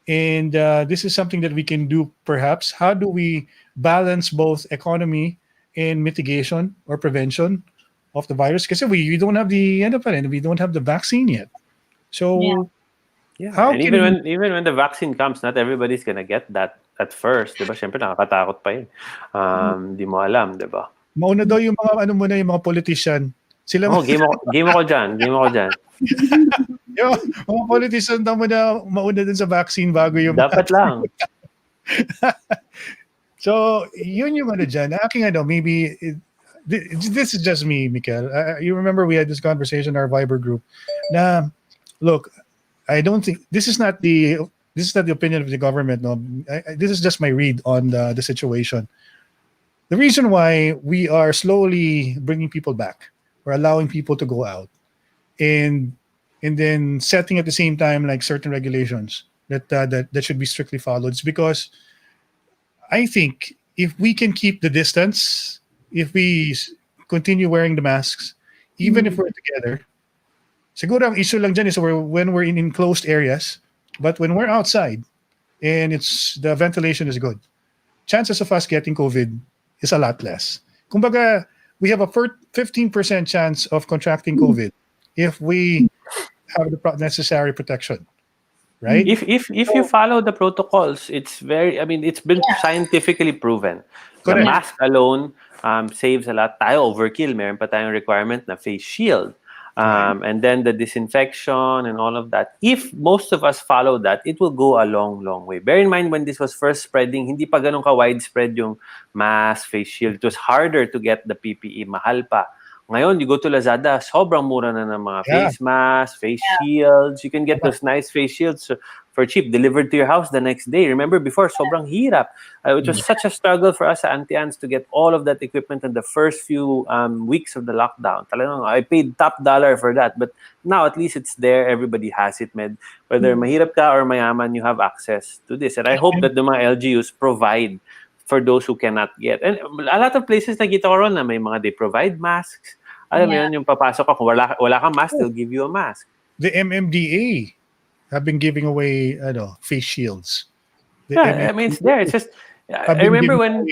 and this is something that we can do. Perhaps how do we balance both economy and mitigation or prevention of the virus? Because we don't have we don't have the vaccine yet. So Yeah, how and can even when the vaccine comes, not everybody's gonna get that at first, 'di ba? Siyempre nakakatakot pa 'yun. Di mo alam, 'di ba? mauna daw yung mga muna yung mga politician? Sila Oh, game ako diyan. yung mga politician daw muna mauna dun sa vaccine bago yung Dapat lang. So, yun yung dyan. Aking maybe, this is just me, Mikel. You remember we had this conversation in our Viber group. Na, look, I don't think, this is not the opinion of the government. No, this is just my read on the situation. The reason why we are slowly bringing people back, or allowing people to go out, and then setting at the same time like certain regulations that should be strictly followed, is because I think if we can keep the distance, if we continue wearing the masks, even if we're together, siguro ang issue lang dyan is when we're in enclosed areas, but when we're outside and the ventilation is good, chances of us getting COVID is a lot less. Kumbaga, we have a 15% chance of contracting COVID if we have the necessary protection. Right? If you follow the protocols, it's been scientifically proven. The Correct. mask alone saves a lot. Tayo overkill, meron pa tayong requirement na face shield. And then the disinfection and all of that. If most of us follow that, it will go a long, long way. Bear in mind, when this was first spreading, hindi pa ganun ka-widespread yung mask, face shield. It was harder to get the PPE, mahal pa. Ngayon, you go to Lazada, sobrang mura na ng mga face masks, face shields. You can get those nice face shields for cheap, delivered to your house the next day. Remember before, sobrang hirap. It was such a struggle for us sa Antians to get all of that equipment in the first few weeks of the lockdown. Talagang, I paid top dollar for that. But now, at least it's there. Everybody has it, med. Whether mahirap ka or mayaman, you have access to this. And I hope that the mga LGUs provide for those who cannot get. And a lot of places nakita ko ron na may mga they provide masks. Alam mo yun, yung papasok ka, kung wala kang mask, they'll give you a mask. The MMDA have been giving away face shields. It's there. It's just, I remember when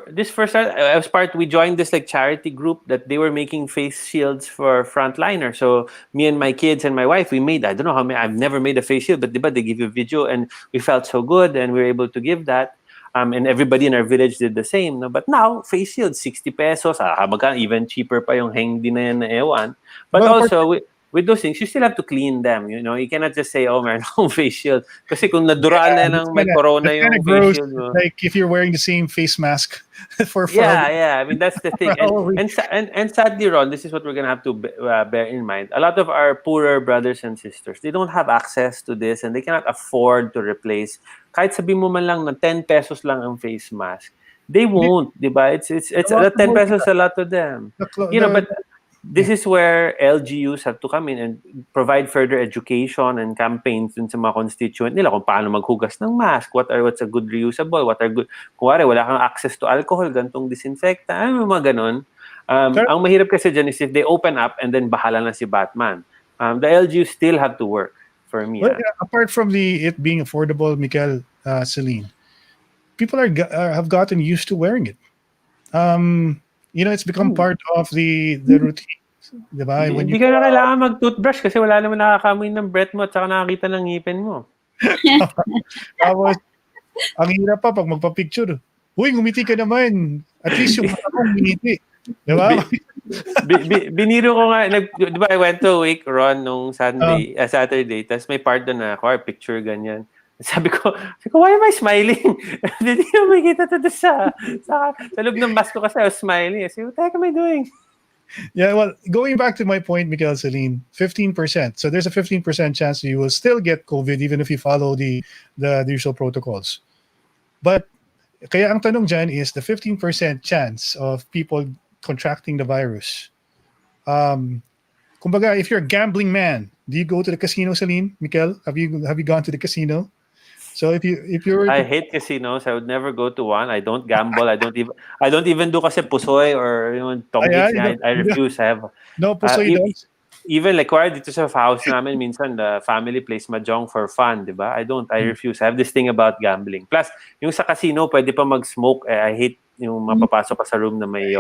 this first started, we joined this like charity group that they were making face shields for frontliners. So me and my kids and my wife, we made, I don't know how many, I've never made a face shield, but they give you a video and we felt so good and we were able to give that. And everybody in our village did the same. No? But now, face shield, 60 pesos. Even cheaper pa yung hangdi na yan na ewan. But also, with those things, you still have to clean them. You know, you cannot just say, oh, meron akong face shield. Kasi kung naduraan na ng may corona yung face shield mo. Like if you're wearing the same face mask for Yeah. I mean, that's the thing. And sadly, Ron, this is what we're going to have to bear in mind. A lot of our poorer brothers and sisters, they don't have access to this and they cannot afford to replace. Kahit sabi mo man lang na 10 pesos lang ang face mask, they won't, di ba? It's 10 pesos a lot to them. But this is where LGUs have to come in and provide further education and campaigns dun sa mga constituent nila kung paano maghugas ng mask, what's a good reusable, what are good, kuwari wala kang access to alcohol, gantong disinfectant, mga ganon. Ang mahirap kasi dyan is if they open up and then bahala na si Batman. The LGUs still have to work for me. Well, apart from it being affordable, Mikel, Celine, people have gotten used to wearing it. It's become part of the routine. Diba? Hindi ka na kailangan mag-toothbrush kasi wala naman nakakamoy ng breath mo at saka nakakita ng ngipin mo. Tapos, ang hirap pa pag magpa-picture. Uy, ngumiti ka naman. At least yung mata mo ngumiti. Diba? Biniro ko nga, di ba I went to a wake, Ron, nung Saturday, tapos may part doon na, picture ganyan. Sabi ko, why am I smiling? Hindi ko makikita ito sa loob ng mask ko kasi I was smiling. I said, what the heck am I doing? Yeah, well, going back to my point, Miguel, Celine, 15%. So there's a 15% chance you will still get COVID even if you follow the usual protocols. But kaya ang tanong dyan is the 15% chance of people contracting the virus. kumbaga, if you're a gambling man, do you go to the casino, Celine? Mikel, have you gone to the casino? So if you're I hate casinos. I would never go to one. I don't gamble. I don't even do kasi pusoy or tonggits. you I refuse. I have no puso you e- don't. even like kuwari dito sa house namin minsan the family plays mahjong for fun, 'di ba? I refuse. I have this thing about gambling. Plus, yung sa casino pwede pa mag-smoke. I hate yung mapapasok ka sa room na may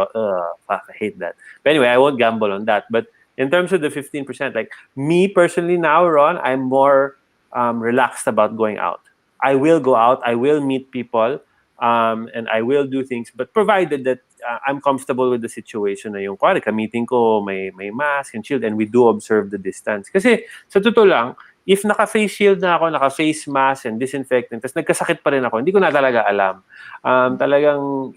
fuck, I hate that. But anyway, I won't gamble on that. But in terms of the 15%, like me personally now, Ron, I'm more relaxed about going out. I will go out, I will meet people, and I will do things, but provided that I'm comfortable with the situation na yung kuwari ka-meeting ko, may mask and shield, and we do observe the distance. Kasi sa totoo lang, if naka-face shield na ako, naka-face mask and disinfectant, tapos nagkasakit pa rin ako, hindi ko na talaga alam. Talagang,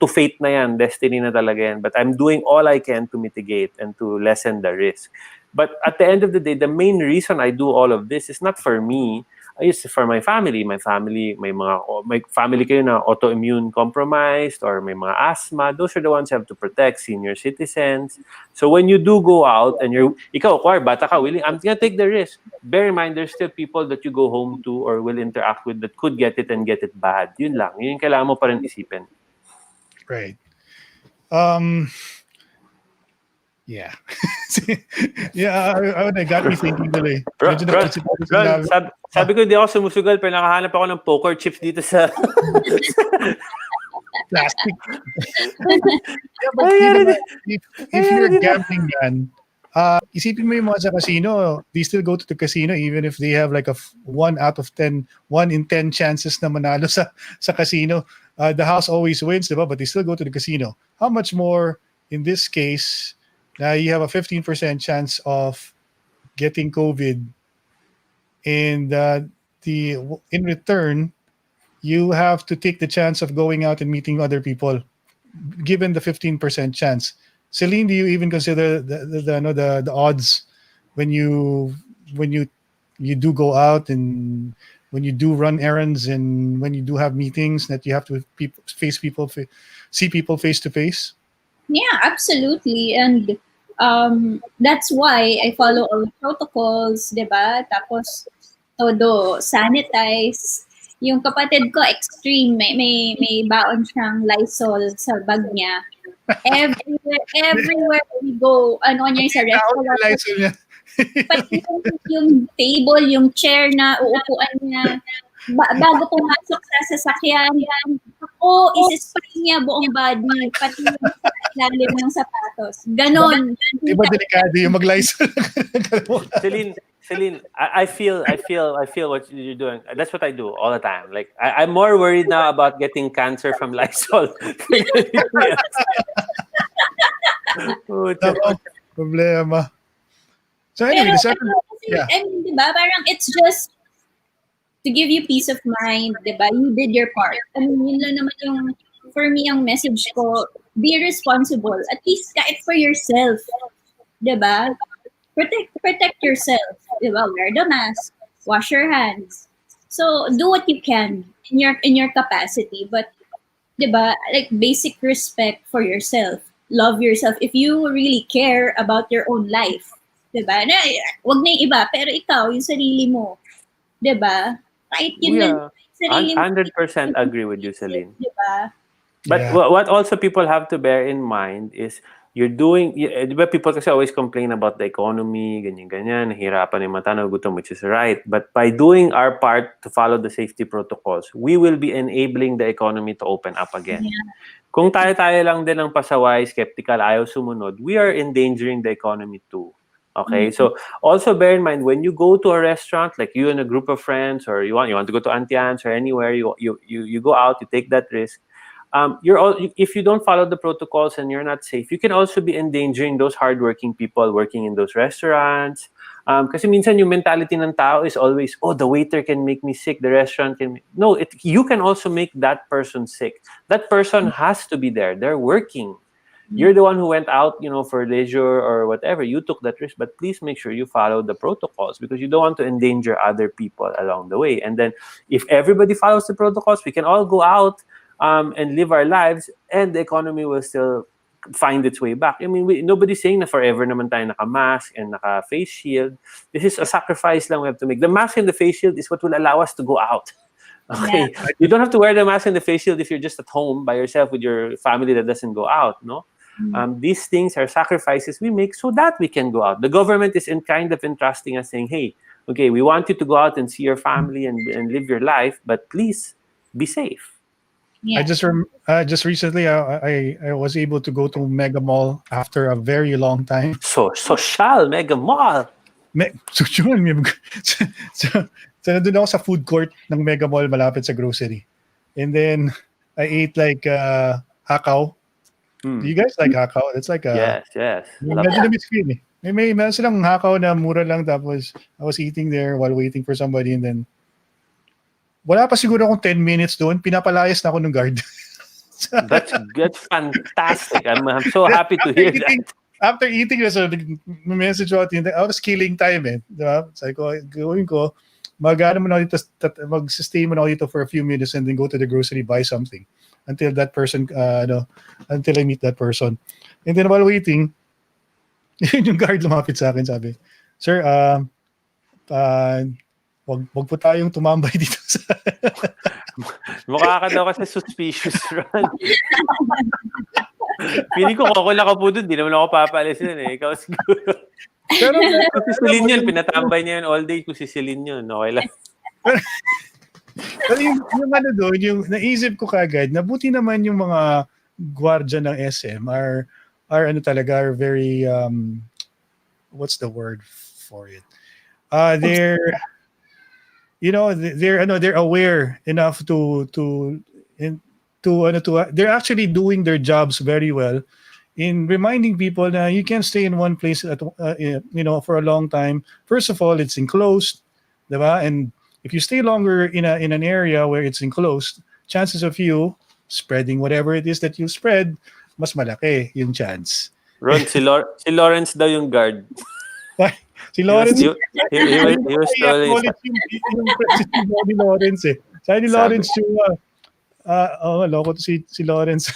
to fate na yan, destiny na talaga yan. But I'm doing all I can to mitigate and to lessen the risk. But at the end of the day, the main reason I do all of this is not for me. It's for my family. My family, may family kayo na autoimmune compromised or may mga asthma. Those are the ones you have to protect, senior citizens. So when you do go out and ikaw, bata ka, willing, I'm gonna take the risk. Bear in mind, there's still people that you go home to or will interact with that could get it and get it bad. Yun lang. Yun yung kailangan mo pa rin isipin. Right. Yeah. Yeah, I got me thinking tuloy. Medyo Ron, sabi ko hindi ako sumusugal pero nakahanap ako ng poker chips dito sa plastic. Yeah, but if you're a gambling man, isipin mo yung mga sa casino, they still go to the casino even if they have like a 1 in 10 chances na manalo sa casino. The house always wins, diba? But they still go to the casino. How much more in this case? Now you have a 15% chance of getting COVID, and in return, you have to take the chance of going out and meeting other people, given the 15% chance. Celine, do you even consider the odds when you do go out and when you do run errands and when you do have meetings that you have to see people face to face? Yeah, absolutely. And that's why I follow all the protocols, diba? Tapos, todo sanitize. Yung kapatid ko, extreme. May baon siyang Lysol sa bag niya. Everywhere we go, niya sa restaurant. Lysol niya. Pati yung table, yung chair na uupuan niya, bago pumasok sa sasakyan, isispray niya buong body, pati yung sa ilalim ng sapatos. Ganon. Di ba delikado yung mag-Lysol? Celine, I feel what you're doing. That's what I do all the time. Like I'm more worried now about getting cancer from Lysol. Problema. So anyway, I mean, diba, parang it's just to give you peace of mind, diba? You did your part. I mean, yun lang naman yung, for me, ang message ko, be responsible. At least kahit for yourself. Diba? Protect yourself. Diba? Wear the mask. Wash your hands. So, do what you can in your capacity. But, diba, like basic respect for yourself. Love yourself. If you really care about your own life. Diba? Wag na yung iba, pero ikaw, yung sarili mo. Diba? Kahit yun lang, sarili mo. 100% agree with you, Celine. Diba? But what also people have to bear in mind is you're doing, diba people kasi always complain about the economy, ganyan-ganyan, nahihirapan yung mata, nagugutom, which is right. But by doing our part to follow the safety protocols, we will be enabling the economy to open up again. Yeah. Kung tayo-tayo lang din ang pasaway, skeptical, ayaw sumunod, we are endangering the economy too. Okay, so also bear in mind when you go to a restaurant, like you and a group of friends, or you want to go to Auntie Anne's or anywhere, you go out, you take that risk. If you don't follow the protocols and you're not safe, you can also be endangering those hardworking people working in those restaurants. Kasi minsan yung mentality ng tao is always, the waiter can make me sick, the restaurant can. No, you can also make that person sick. That person has to be there. They're working. You're the one who went out, for leisure or whatever. You took that risk, but please make sure you follow the protocols because you don't want to endanger other people along the way. And then if everybody follows the protocols, we can all go out and live our lives and the economy will still find its way back. I mean, nobody's saying na forever naman tayo naka-mask and naka-face shield. This is a sacrifice lang we have to make. The mask and the face shield is what will allow us to go out. Okay, you don't have to wear the mask and the face shield if you're just at home by yourself with your family that doesn't go out, no? These things are sacrifices we make so that we can go out. The government is kind of entrusting us saying, hey, okay, we want you to go out and see your family and live your life, but please be safe. Yeah. I just recently I was able to go to Mega Mall after a very long time. So, social mega mall. So nandun ako sa food court ng Mega Mall malapit sa grocery. And then I ate like hakaw. Do you guys like hakaw? It's like yes. Love medyo that. na-miss ko yun eh. May silang hakaw na mura lang, tapos I was eating there while waiting for somebody, and then wala pa siguro akong 10 minutes doon, pinapalayas na ako ng guard. That's fantastic. I'm so happy to hear that. After eating, so message ko, I was killing time eh. Diba? Sabi ko, gawin ko, mag-stay mo na ako dito for a few minutes and then go to the grocery, buy something until that person, until I meet that person. And then while waiting, yung guard lumapit sa akin, sabi, sir, wag po tayong tumambay dito sa... Mukha ka daw kasi suspicious, Ron. Pili ko lang ako po doon, di naman ako papalis yun eh. Ikaw siguro. Pero kung si Celine yun, pinatambay niya yun all day kung si Celine yun. Okay lang. Pero yung ano doon, yung naisip ko kagad, na buti naman yung mga gwardiya ng SM are very, what's the word for it? They're aware enough they're actually doing their jobs very well in reminding people that you can't stay in one place for a long time. First of all, it's enclosed, diba? And if you stay longer in an area where it's enclosed, chances of you spreading whatever it is that you spread, mas malaki yung chance. Ron, si Lawrence daw yung guard. Si Lawrence, He was totally... Ni Lawrence eh. Sabi ni Lawrence yung loko to si Lawrence.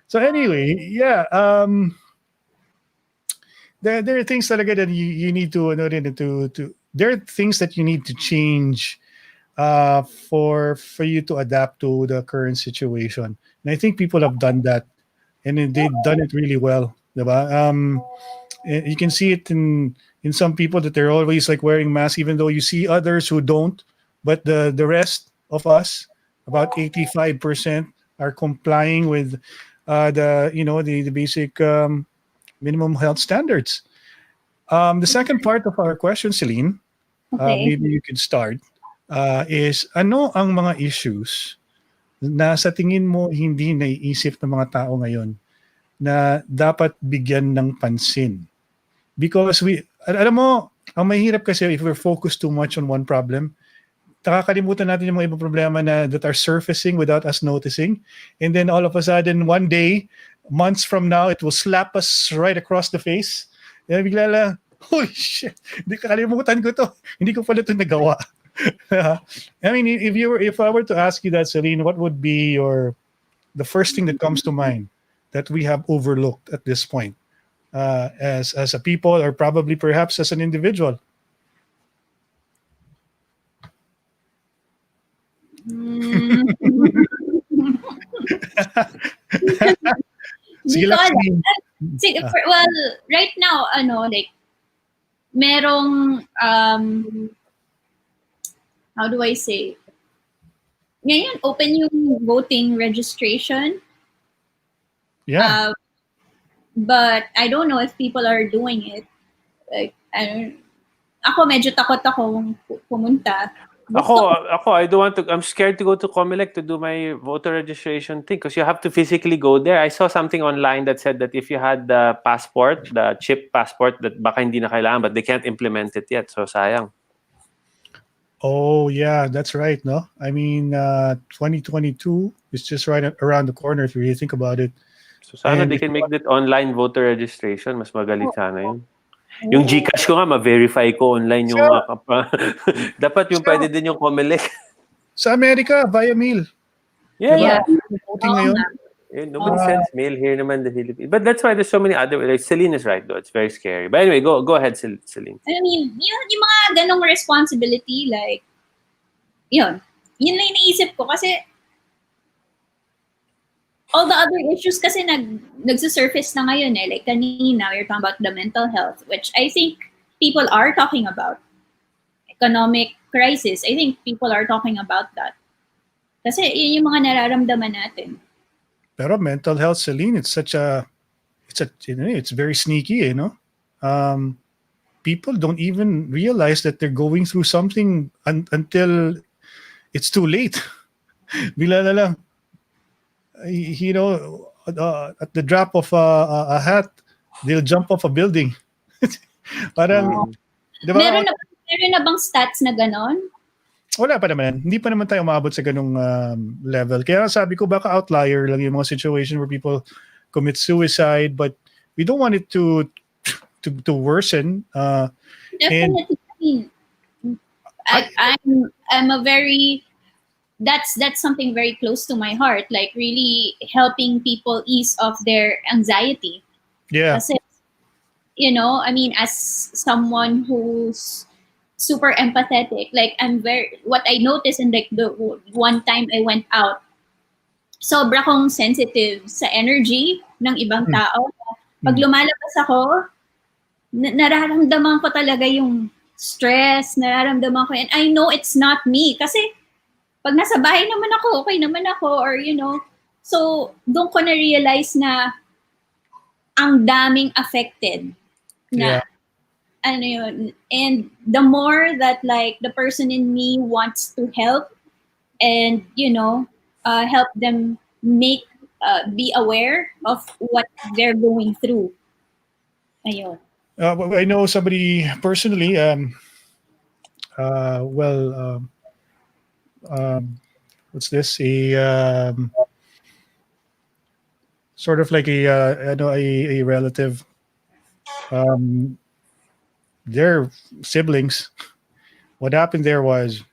So anyway, yeah, there are things talaga that you need to there are things that you need to change for you to adapt to the current situation. And I think people have done that, and they've done it really well, diba? You can see it in some people that they're always like wearing masks, even though you see others who don't. But the rest of us, about 85%, are complying with the basic minimum health standards. The second part of our question, Celine, maybe you could start, is ano ang mga issues na sa tingin mo hindi naiisip ng mga tao ngayon na dapat bigyan ng pansin? Because alam mo, ang mahirap kasi if we're focused too much on one problem, nakakalimutan natin yung mga ibang problema that are surfacing without us noticing. And then all of a sudden, one day, months from now, it will slap us right across the face. And bigla lang, holy shit, kakalimutan ko to. Hindi ko pala ito nagawa. I mean, if I were to ask you that, Celine, what would be the first thing that comes to mind that we have overlooked at this point as a people, or probably perhaps as an individual? Sige lang. Well, right now, merong, how do I say? Ngayon, open yung voting registration. Yeah. Uh, But I don't know if people are doing it. Ako medyo takot akong pumunta. I don't want to. I'm scared to go to Comelec to do my voter registration thing because you have to physically go there. I saw something online that said that if you had the passport, the chip passport, that baka hindi na kailangan, but they can't implement it yet. So sayang. Oh yeah, that's right. No, I mean, 2022 is just right around the corner if you really think about it. So sana they can make that online voter registration. Mas magaling sana yun. Yung GCash ko nga, ma-verify ko online yung dapat yung pwede din yung Comelec. Sa Amerika, via mail. Yeah. Voting ngayon. Nobody sends mail here naman the Philippines. But that's why there's so many other, like Celine is right though. It's very scary. But anyway, go ahead, Celine. I mean, yung mga ganong responsibility, like, yun lang iniisip ko kasi all the other issues kasi nagsusurface na ngayon eh. Like kanina, we're talking about the mental health, which I think people are talking about. Economic crisis, I think people are talking about that. Kasi yun yung mga nararamdaman natin. Pero mental health, Celine, it's very sneaky, you know. People don't even realize that they're going through something until it's too late. Bila na lang. You know, at the drop of a hat, they'll jump off a building. Parang, di ba? Meron na bang stats na ganon? Wala pa naman. Hindi pa naman tayo umabot sa ganung level. Kaya sabi ko, baka outlier lang yung mga situation where people commit suicide, but we don't want it to worsen. Definitely. I'm a very that's something very close to my heart, like really helping people ease off their anxiety. Yeah. Kasi, you know, I mean, as someone who's super empathetic, like what I noticed in like the one time I went out, sobra kong sensitive sa energy ng ibang tao. Pag lumalabas ako, nararamdaman ko talaga yung stress, nararamdaman ko, and I know it's not me kasi pag nasa bahay naman ako, okay naman ako, or you know, so doon ko na-realize na ang daming affected na ano yun. And the more that like the person in me wants to help and, you know, help them be aware of what they're going through. Ayun. I know somebody personally, what's this? Sort of like a relative. Their siblings. What happened there was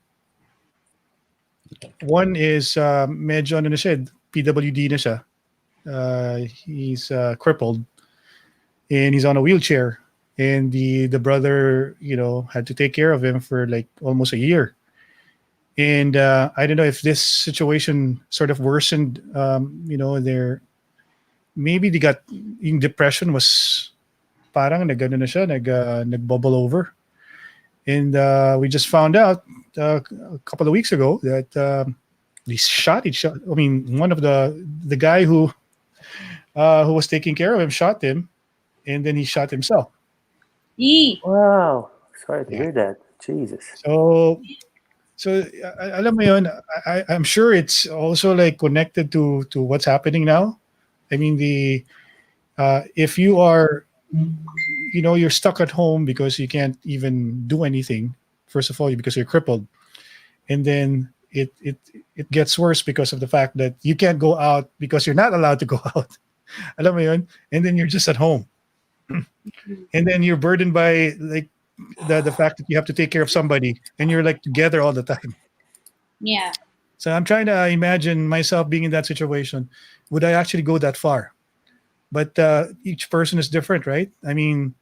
one is medyo ano na siya, PWD na siya. He's crippled and he's on a wheelchair. And the brother, you know, had to take care of him for like almost a year. And I don't know if this situation sort of worsened. You know, maybe they got in depression was parang nagano na siya, nag-bubble over. And we just found out a couple of weeks ago that they shot each other. I mean, one of the guy who was taking care of him shot him, and then he shot himself. Wow. Sorry to hear that. Jesus. So alam mo yun, I'm sure it's also like connected to what's happening now. I mean, if you are, you know, you're stuck at home because you can't even do anything. First of all, because you're crippled, and then it gets worse because of the fact that you can't go out because you're not allowed to go out. Alam mo yun? And then you're just at home. And then you're burdened by like the fact that you have to take care of somebody and you're like together all the time. Yeah. So I'm trying to imagine myself being in that situation. Would I actually go that far? But each person is different, right? I mean,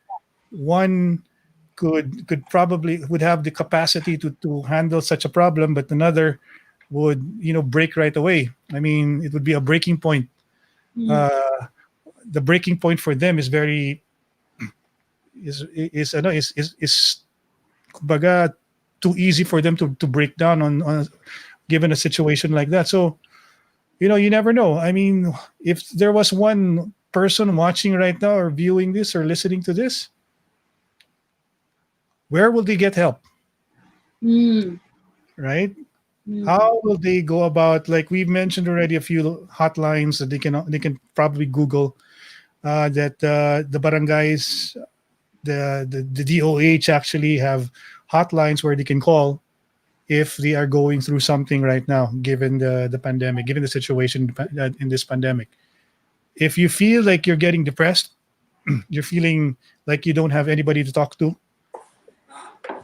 one could probably would have the capacity to handle such a problem, but another would, you know, break right away. I mean, it would be a breaking point. The breaking point for them is very kumbaga, too easy for them to break down on given a situation like that. So, you know, you never know. I mean, if there was one person watching right now or viewing this or listening to this, where will they get help? Right? How will they go about, like we've mentioned already, a few hotlines that they can probably Google that the barangays, the DOH actually have hotlines where they can call if they are going through something right now, given the pandemic, given the situation in this pandemic. If you feel like you're getting depressed, you're feeling like you don't have anybody to talk to,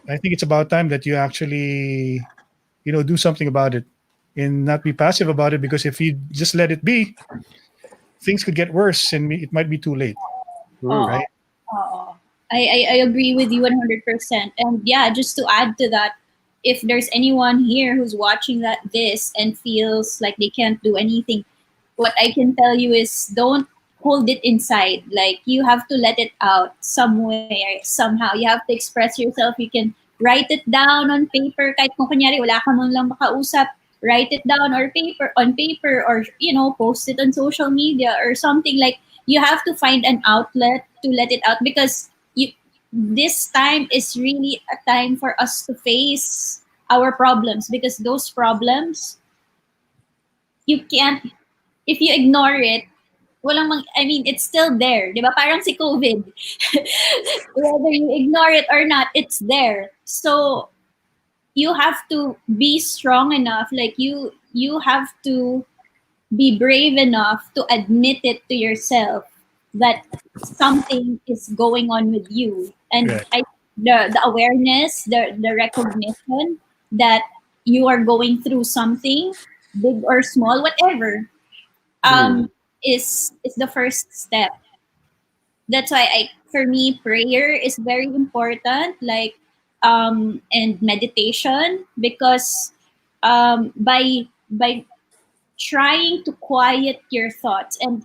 I think it's about time that you actually, you know, do something about it and not be passive about it, because if you just let it be, things could get worse and it might be too late. Oo. Right. Oo. I agree with you 100%. And yeah, just to add to that, if there's anyone here who's watching this and feels like they can't do anything, what I can tell you is don't hold it inside. Like you have to let it out somewhere, somehow. You have to express yourself. You can write it down on paper. Kahit kung kunyari wala ka man lang makausap, write it down on paper or post it on social media or something. Like you have to find an outlet to let it out, because this time is really a time for us to face our problems, because those problems you can't, if you ignore it, it's still there, di ba? Parang si COVID. Whether you ignore it or not, it's there. So you have to be strong enough, like you have to be brave enough to admit it to yourself that something is going on with you. And Right. the awareness, the recognition that you are going through something, big or small, whatever, is the first step. That's why for me, prayer is very important, like and meditation, because by trying to quiet your thoughts, and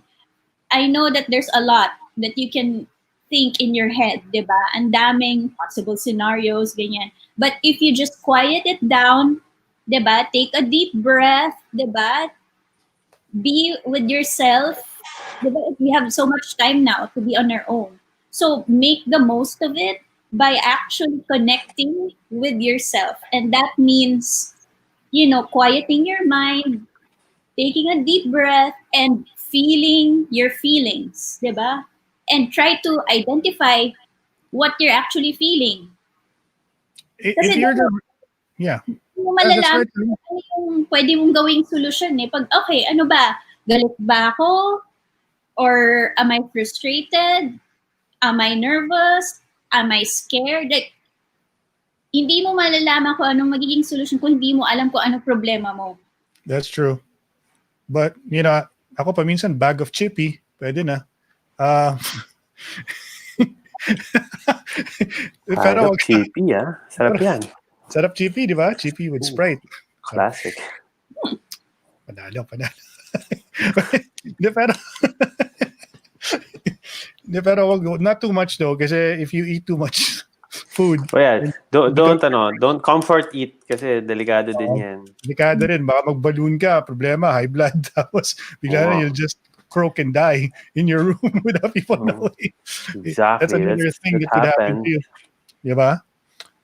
I know that there's a lot that you can think in your head, diba? Ang daming possible scenarios, ganyan. But if you just quiet it down, diba? Take a deep breath, diba? Be with yourself. Diba? We have so much time now to be on our own. So make the most of it by actually connecting with yourself. And that means, quieting your mind, taking a deep breath, and feeling your feelings, diba? And try to identify what you're actually feeling. If Kasi you're doon the yeah, mo that's malalaman right. kung ano yung pwede mong gawing solusyon eh. Pag, okay, ano ba? Galit ba ako? Or am I frustrated? Am I nervous? Am I scared? Like, hindi mo malalaman kung anong magiging solusyon kung hindi mo alam kung anong problema mo. That's true. But ako paminsan bag of chippy, pwede na. Pero Harap chippy, Sarap yan. sarap chippy, di ba? Chippy with Sprite. Classic. Panalo. Hindi, pero hindi, pero not too much though, kasi if you eat too much food, Oh yeah, don't comfort eat kasi delikado din yan. delikado rin, baka mag-balloon ka, problema, high blood, tapos bigla na you'll just croak and die in your room without people knowing. Exactly. That's another thing that could happen to you. Diba?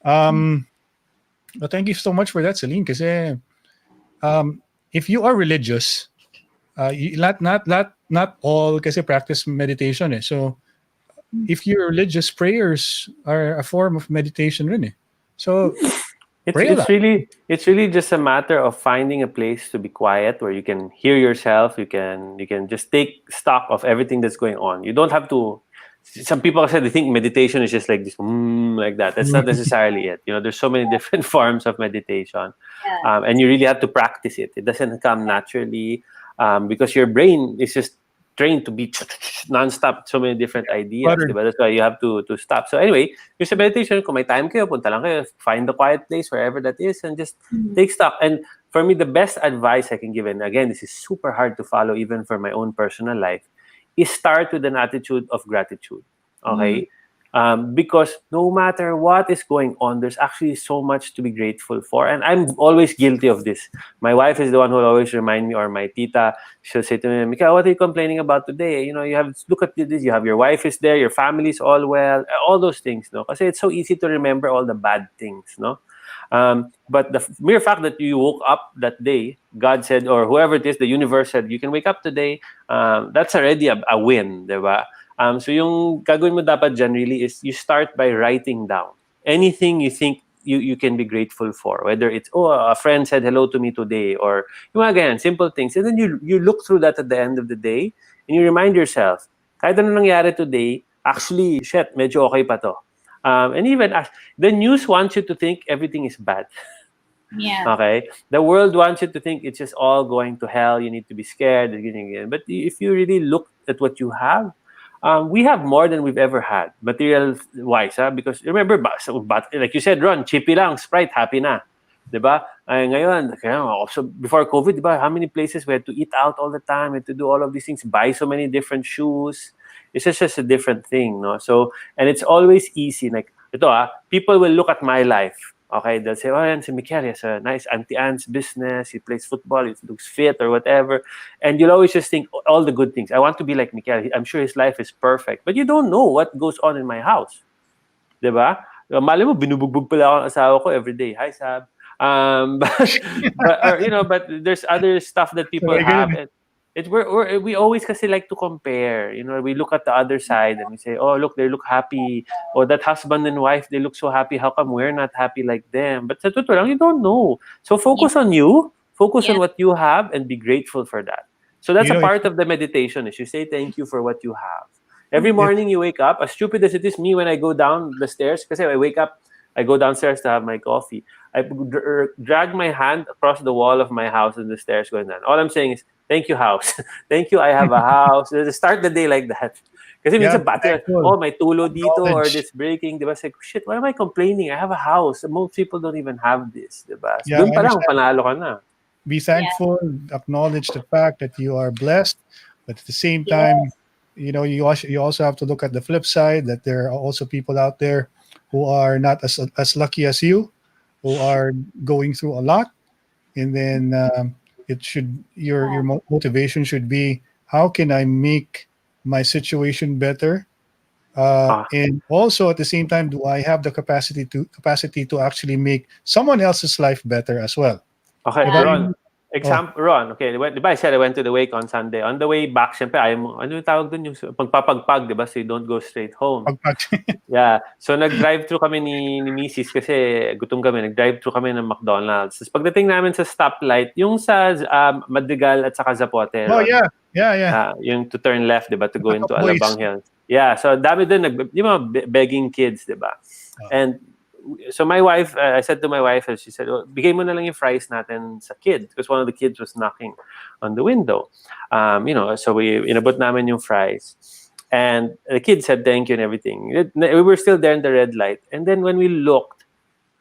Well, thank you so much for that, Celine, kasi if you are religious, not all kasi practice meditation eh. So if you're religious, prayers are a form of meditation rin eh. So it's really just a matter of finding a place to be quiet where you can hear yourself. You can just take stock of everything that's going on. You don't have to. Some people said they think meditation is just like this, like that. That's not necessarily it. There's so many different forms of meditation, and you really have to practice it. It doesn't come naturally because your brain is just trained to be non-stop, so many different ideas. Diba? That's why you have to stop. So anyway, yung sa meditation, kung may time kayo, punta lang kayo, find the quiet place wherever that is, and just take stock. And for me, the best advice I can give, and again, this is super hard to follow even for my own personal life, is start with an attitude of gratitude. Okay? Because no matter what is going on, there's actually so much to be grateful for. And I'm always guilty of this. My wife is the one who will always remind me, or my tita, she'll say to me, Mika, what are you complaining about today? You have, look at this, you have your wife is there, your family's all well, all those things, no? Because it's so easy to remember all the bad things, no? But the mere fact that you woke up that day, God said, or whoever it is, the universe said, you can wake up today, that's already a win, diba? So yung gagawin mo dapat dyan really is you start by writing down anything you think you can be grateful for, whether it's, a friend said hello to me today, or yung mga ganyan, simple things. And then you look through that at the end of the day and you remind yourself, kahit ano nangyari today, actually, shit, medyo okay pa to. And even the news wants you to think everything is bad. Yeah. Okay, the world wants you to think it's just all going to hell. You need to be scared. But if you really look at what you have, we have more than we've ever had, material wise. Because remember, but like you said, Ron, chippy lang, Sprite, happy na. Diba? Ay, ngayon, so before COVID, diba, how many places we had to eat out all the time, we had to do all of these things, buy so many different shoes. It's just a different thing, no? So, and it's always easy. Like, ito people will look at my life. Okay, they'll say, oh, yan, si Mikel, he has a nice Auntie Anne's business, he plays football, he looks fit or whatever. And you'll always just think all the good things. I want to be like Mikel. I'm sure his life is perfect. But you don't know what goes on in my house. Diba? Mali mo, binubugbog pala ako ng asawa ko every day. Hi, Sab. But there's other stuff that people have. And we always kasi like to compare. We look at the other side and we say, oh, look, they look happy. Or that husband and wife, they look so happy. How come we're not happy like them? But sa totoo lang, you don't know. So focus on you. Focus on what you have and be grateful for that. So that's a part of the meditation is you say thank you for what you have. Every morning you wake up, as stupid as it is, me when I go down the stairs, kasi I wake up, I go downstairs to have my coffee. I drag my hand across the wall of my house and the stairs going down. All I'm saying is, thank you, house. Thank you, I have a house. Start the day like that. Kasi minsan bati, may tulo dito or this breaking. Diba? Say, shit, why am I complaining? I have a house. Most people don't even have this. Diba? So doon pa lang, panalo ka na. Be thankful, acknowledge the fact that you are blessed, but at the same time, you also have to look at the flip side that there are also people out there who are not as lucky as you, who are going through a lot, and then your motivation should be, how can I make my situation better, and also at the same time, do I have the capacity to actually make someone else's life better as well? Okay, Ron. Ron, okay, diba I said I went to the wake on Sunday. On the way back, syempre, ano yung tawag dun? Yung pagpapagpag, diba? So you don't go straight home. Yeah. So nag-drive-through kami ni Mrs. kasi gutom kami. Nag-drive-through kami ng McDonald's. Tapos pagdating namin sa stoplight, yung sa Madrigal at saka Zapote. Oh, yeah. Yung to turn left, diba? To go into Alabang Hills. Yeah. So dami dun, yung mga begging kids, diba? And so my wife, I said to my wife, she said, bigay mo na lang yung fries natin sa kid because one of the kids was knocking on the window. So we inabot namin yung fries. And the kid said thank you and everything. We were still there in the red light. And then when we looked,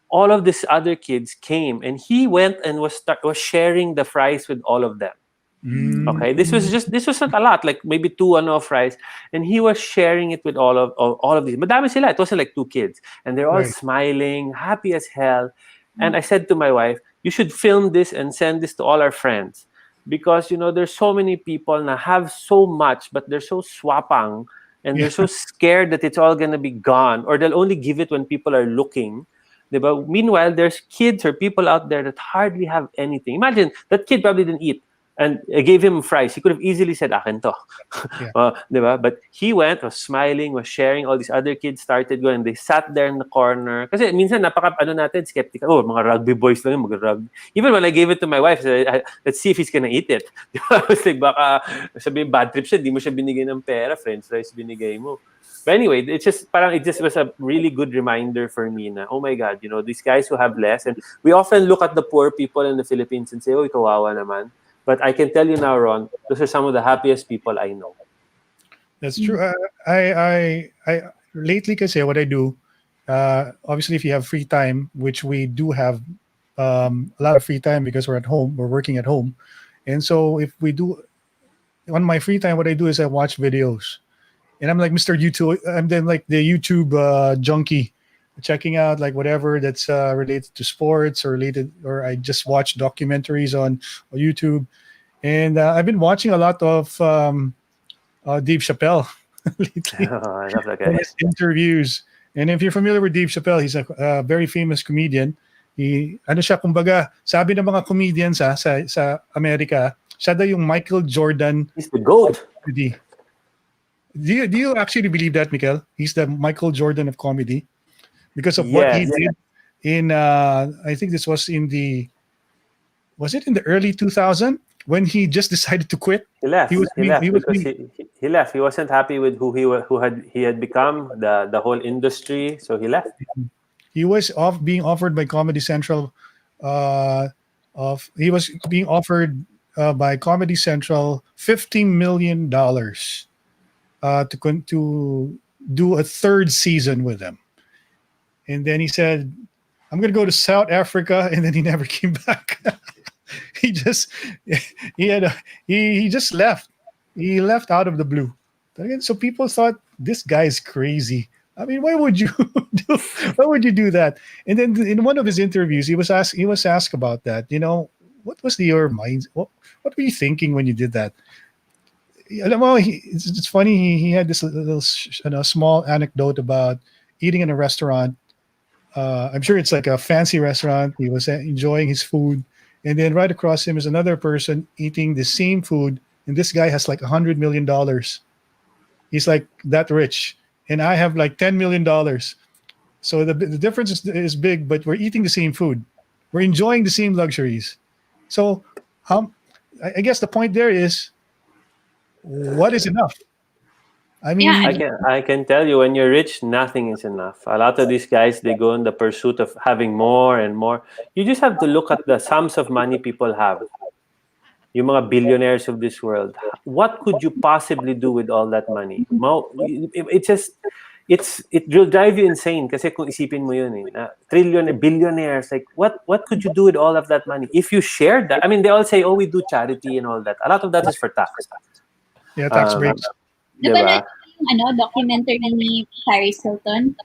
all of these other kids came and he went and was sharing the fries with all of them. Okay, this was not a lot, like maybe 2 fries, and he was sharing it with all of these. Madami sila. It wasn't like 2 kids, and they're all smiling, happy as hell. And I said to my wife, you should film this and send this to all our friends, because there's so many people na have so much, but they're so swapang, and they're so scared that it's all gonna be gone, or they'll only give it when people are looking. But meanwhile, there's kids or people out there that hardly have anything. Imagine that kid probably didn't eat. And I gave him fries. He could have easily said, akin to. But he went, was smiling, was sharing. All these other kids started going. They sat there in the corner. Kasi minsan, natin, skeptical. Oh, mga rugby boys lang yung mag-rugby. Even when I gave it to my wife, I said, let's see if he's gonna eat it. I was like, baka sabihin, bad trip siya, di mo siya binigay ng pera, french fries binigay mo. But anyway, it just was a really good reminder for me na, oh my God, these guys who have less. And we often look at the poor people in the Philippines and say, oh, kawawa naman. But I can tell you now, Ron, those are some of the happiest people I know. That's true. I lately, kasi what I do, obviously, if you have free time, which we do have a lot of free time because we're at home, we're working at home, and so if we do, on my free time, what I do is I watch videos, and I'm like Mr. YouTube. I'm then like the YouTube junkie, checking out like whatever that's related to sports or I just watch documentaries on YouTube, and I've been watching a lot of Dave Chappelle lately. I love that guy. His interviews. And if you're familiar with Dave Chappelle, he's a very famous comedian. Kumbaga, sabi ng mga comedians sa Amerika, siya daw yung Michael Jordan. He's the GOAT. Do you actually believe that, Mikel? He's the Michael Jordan of comedy? Because of what he did in, I think this was was it in the early 2000s when he just decided to quit? He left. He left. He wasn't happy with who he had become, the whole industry, so he left. He was being offered by Comedy Central he was being offered by Comedy Central $15 million to do a third season with them. And then he said, I'm going to go to South Africa, and then he never came back. he just he just left. He left out of the blue. So people thought this guy is crazy. I mean, why would you do that? And then in one of his interviews, he was asked about that. What was your mind? What were you thinking when you did that? Alam mo, it's funny. He had this little small anecdote about eating in a restaurant. I'm sure it's like a fancy restaurant. He was enjoying his food, and then right across him is another person eating the same food, and this guy has like $100 million. He's like that rich, and I have like $10 million. So the difference is big, but we're eating the same food. We're enjoying the same luxuries. So I guess the point there is, what is enough? I mean, I can tell you, when you're rich, nothing is enough. A lot of these guys, they go in the pursuit of having more and more. You just have to look at the sums of money people have. Yung mga billionaires of this world. What could you possibly do with all that money? It will drive you insane kasi kung isipin mo yun billionaires, like what could you do with all of that money? If you shared that, I mean, they all say, oh, we do charity and all that. A lot of that is for tax. Yeah, tax breaks. Diba yung documentary ni Paris Hilton?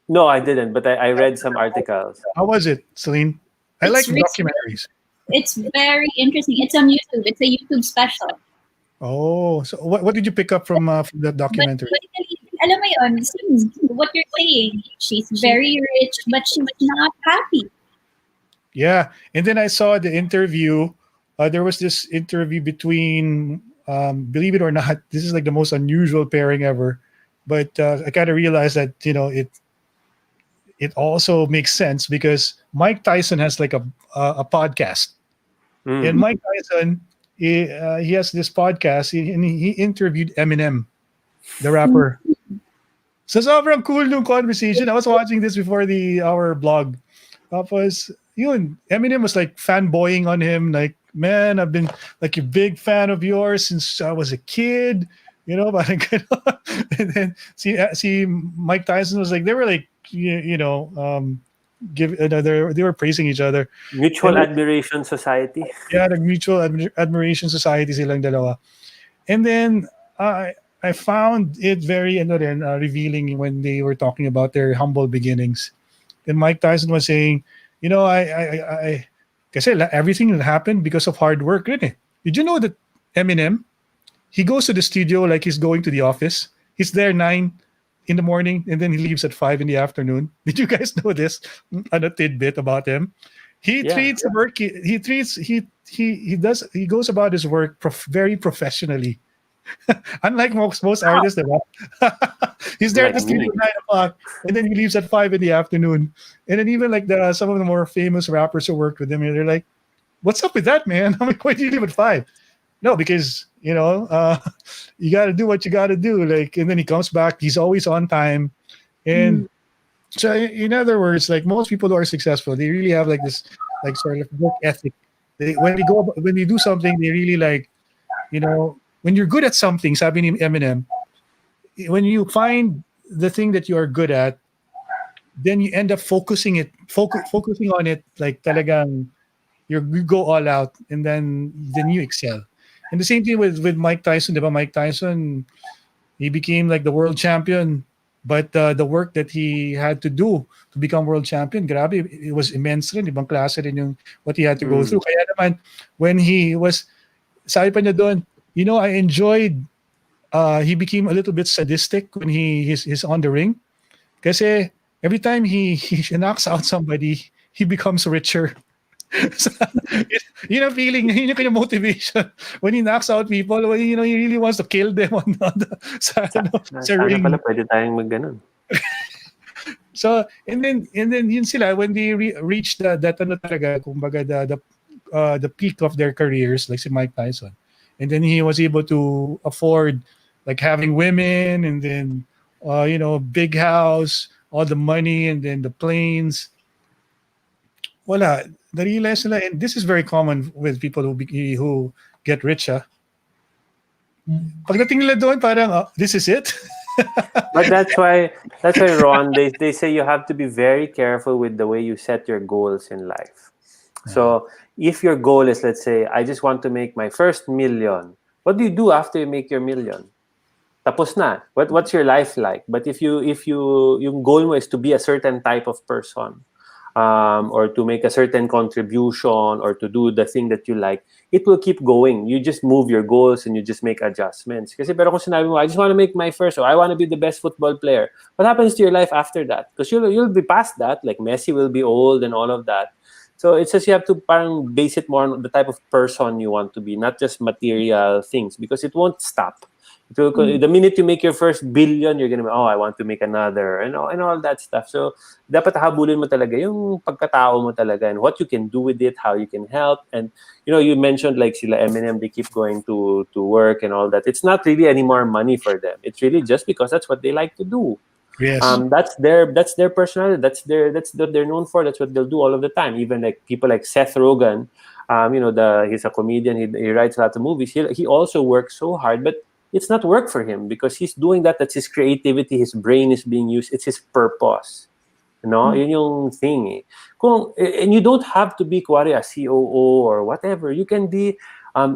No, I didn't, but I read some articles. How was it, Celine? I like really documentaries. It's very interesting. It's on YouTube. It's a YouTube special. Oh, so what did you pick up from the documentary? But alam mo yun, what you're saying, she's very rich, but she's not happy. Yeah, and then I saw the interview. There was this interview between, believe it or not, this is like the most unusual pairing ever. But I kind of realized that it also makes sense because Mike Tyson has like a podcast, and Mike Tyson he has this podcast, and he interviewed Eminem, the rapper. So sobrang cool nung conversation. I was watching this before our blog. Tapos yun, Eminem was like fanboying on him, like, man, I've been like a big fan of yours since I was a kid, but and then see Mike Tyson was like, they were like, they were praising each other. Mutual admiration society. Yeah, the mutual admiration society silang dalawa. And then I found it very revealing when they were talking about their humble beginnings. And Mike Tyson was saying, I kasi everything happened because of hard work. Really. Did you know that Eminem, he goes to the studio like he's going to the office. He's there 9 in the morning, and then he leaves at 5 in the afternoon. Did you guys know this? A tidbit about him. He treats work. He goes about his work very professionally. Unlike most artists, he's there at the studio at 9 o'clock, and then he leaves at 5 in the afternoon. And then even like some of the more famous rappers who worked with him, they're like, "What's up with that, man? I'm like, why do you leave at 5?" No, because you got to do what you got to do. Like, and then he comes back. He's always on time, and so in other words, like most people who are successful, they really have like this like sort of work ethic. When they do something, they really like, when you're good at something, sabi ni Eminem, when you find the thing that you are good at, then you end up focusing on it, like talagang you go all out, and then you excel. And the same thing with Mike Tyson, diba? Mike Tyson, he became like the world champion, but the work that he had to do to become world champion, grabe, it was immense rin, ibang klase rin yung what he had to go through. Kaya naman, when he was, sabi pa niya doon, I enjoyed, he became a little bit sadistic when he's on the ring. Kasi every time he knocks out somebody, he becomes richer. So, feeling, yun yung motivation. When he knocks out people, he really wants to kill them sa ring. Pala pwede tayong mag-ganon. So, and then yun sila, when they reach that talaga, kumbaga the peak of their careers, like si Mike Tyson. And then he was able to afford like having women, and then big house, all the money, and then the planes. Wala. na-realize nila, and this is very common with people who get rich, pagdating nila doon, parang, this is it? But that's why Ron, they say you have to be very careful with the way you set your goals in life. So if your goal is, let's say, I just want to make my first million, what do you do after you make your million? Tapos na. What's your life like? But if yung goal mo is to be a certain type of person, or to make a certain contribution, or to do the thing that you like, it will keep going. You just move your goals and you just make adjustments. Kasi pero kung sinabi mo, I just want to make my first, or I want to be the best football player, what happens to your life after that? Because you'll be past that. Like Messi will be old and all of that. So it's just you have to parang base it more on the type of person you want to be, not just material things, because it won't stop. The minute you make your first billion, you're gonna be, I want to make another, and all that stuff. So dapat habulin mo talaga yung pagkatao mo talaga, and what you can do with it, how you can help. And you mentioned like sila Eminem, they keep going to work and all that. It's not really any more money for them. It's really just because that's what they like to do. Yes. That's their personality. That's what they're known for. That's what they'll do all of the time. Even like people like Seth Rogen, he's a comedian. He writes a lot of movies. He also works so hard, but it's not work for him because he's doing that. That's his creativity. His brain is being used. It's his purpose. Yun yung thing. And you don't have to be kuwari a COO or whatever. You can be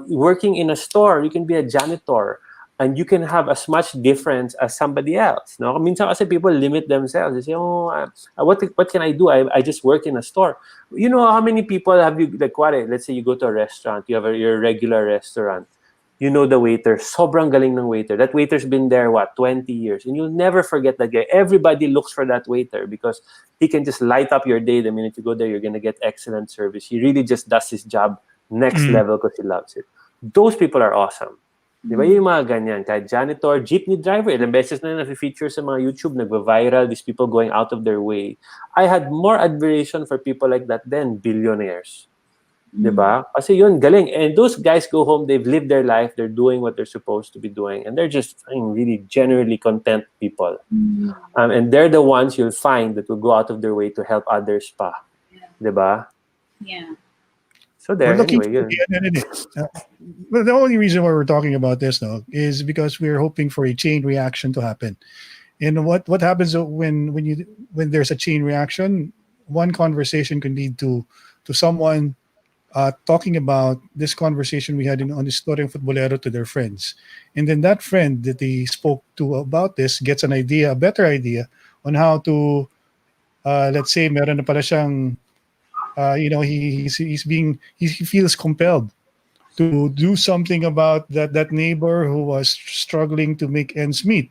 working in a store. You can be a janitor. And you can have as much difference as somebody else. No? Minsan kasi people limit themselves. They say, what can I do? I just work in a store. You know how many people have you, like, let's say you go to a restaurant, you have your regular restaurant. You know the waiter, sobrang galing ng waiter. That waiter's been there, 20 years. And you'll never forget that guy. Everybody looks for that waiter because he can just light up your day. The minute you go there, you're going to get excellent service. He really just does his job next level because he loves it. Those people are awesome. Di ba yung mga ganyan? Kahit janitor, jeepney driver, ilang beses na na-feature sa mga YouTube, nagva-viral, these people going out of their way. I had more admiration for people like that than billionaires. Di ba? Kasi yun, galing. And those guys go home, they've lived their life, they're doing what they're supposed to be doing, and they're just really genuinely content people. And they're the ones you'll find that will go out of their way to help others pa. Di ba? Yeah. So there, We're looking anyway, but the only reason why we're talking about this now is because we're hoping for a chain reaction to happen. And what happens when there's a chain reaction? One conversation can lead to someone talking about this conversation we had on Istoryang Futbolero to their friends, and then that friend that they spoke to about this gets a better idea on how to, let's say, meron na pala siyang. He feels compelled to do something about that neighbor who was struggling to make ends meet.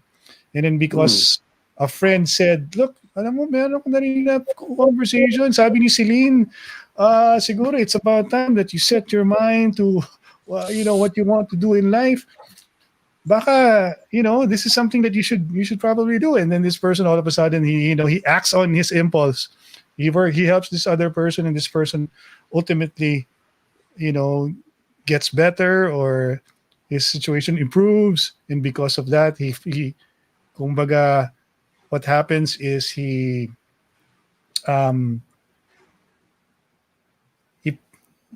And then because a friend said, look, alam mo, meron akong narinig na conversation. Sabi ni Celine, siguro it's about time that you set your mind to, what you want to do in life. Baka, this is something that you should probably do. And then this person all of a sudden, he acts on his impulse. He helps this other person, and this person ultimately, gets better, or his situation improves, and because of that, he kumbaga, what happens is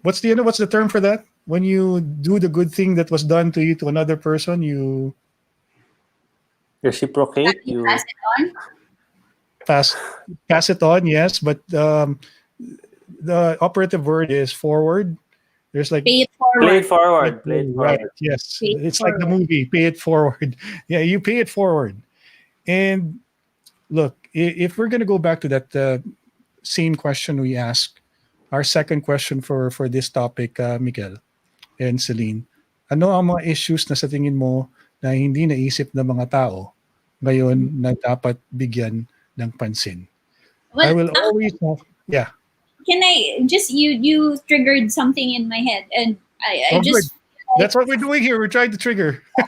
what's the term for that? When you do the good thing that was done to you to another person, you reciprocate. You pass it on. Pass it on, yes, but the operative word is forward. There's like Pay it forward. Play it forward. Play it forward. Right, yes. Pay it It's forward. like the movie, Pay It Forward. Yeah, you pay it forward. And look, if we're going to go back to that same question we asked, our second question for this topic, Miguel and Celine, ano ang mga issues na sa tingin mo na hindi naisip ng mga tao ngayon na dapat bigyan ng pansin? Well, I will always yeah. Can I just you triggered something in my head, and I Oh, just that's what we're doing here. We're trying to trigger. Go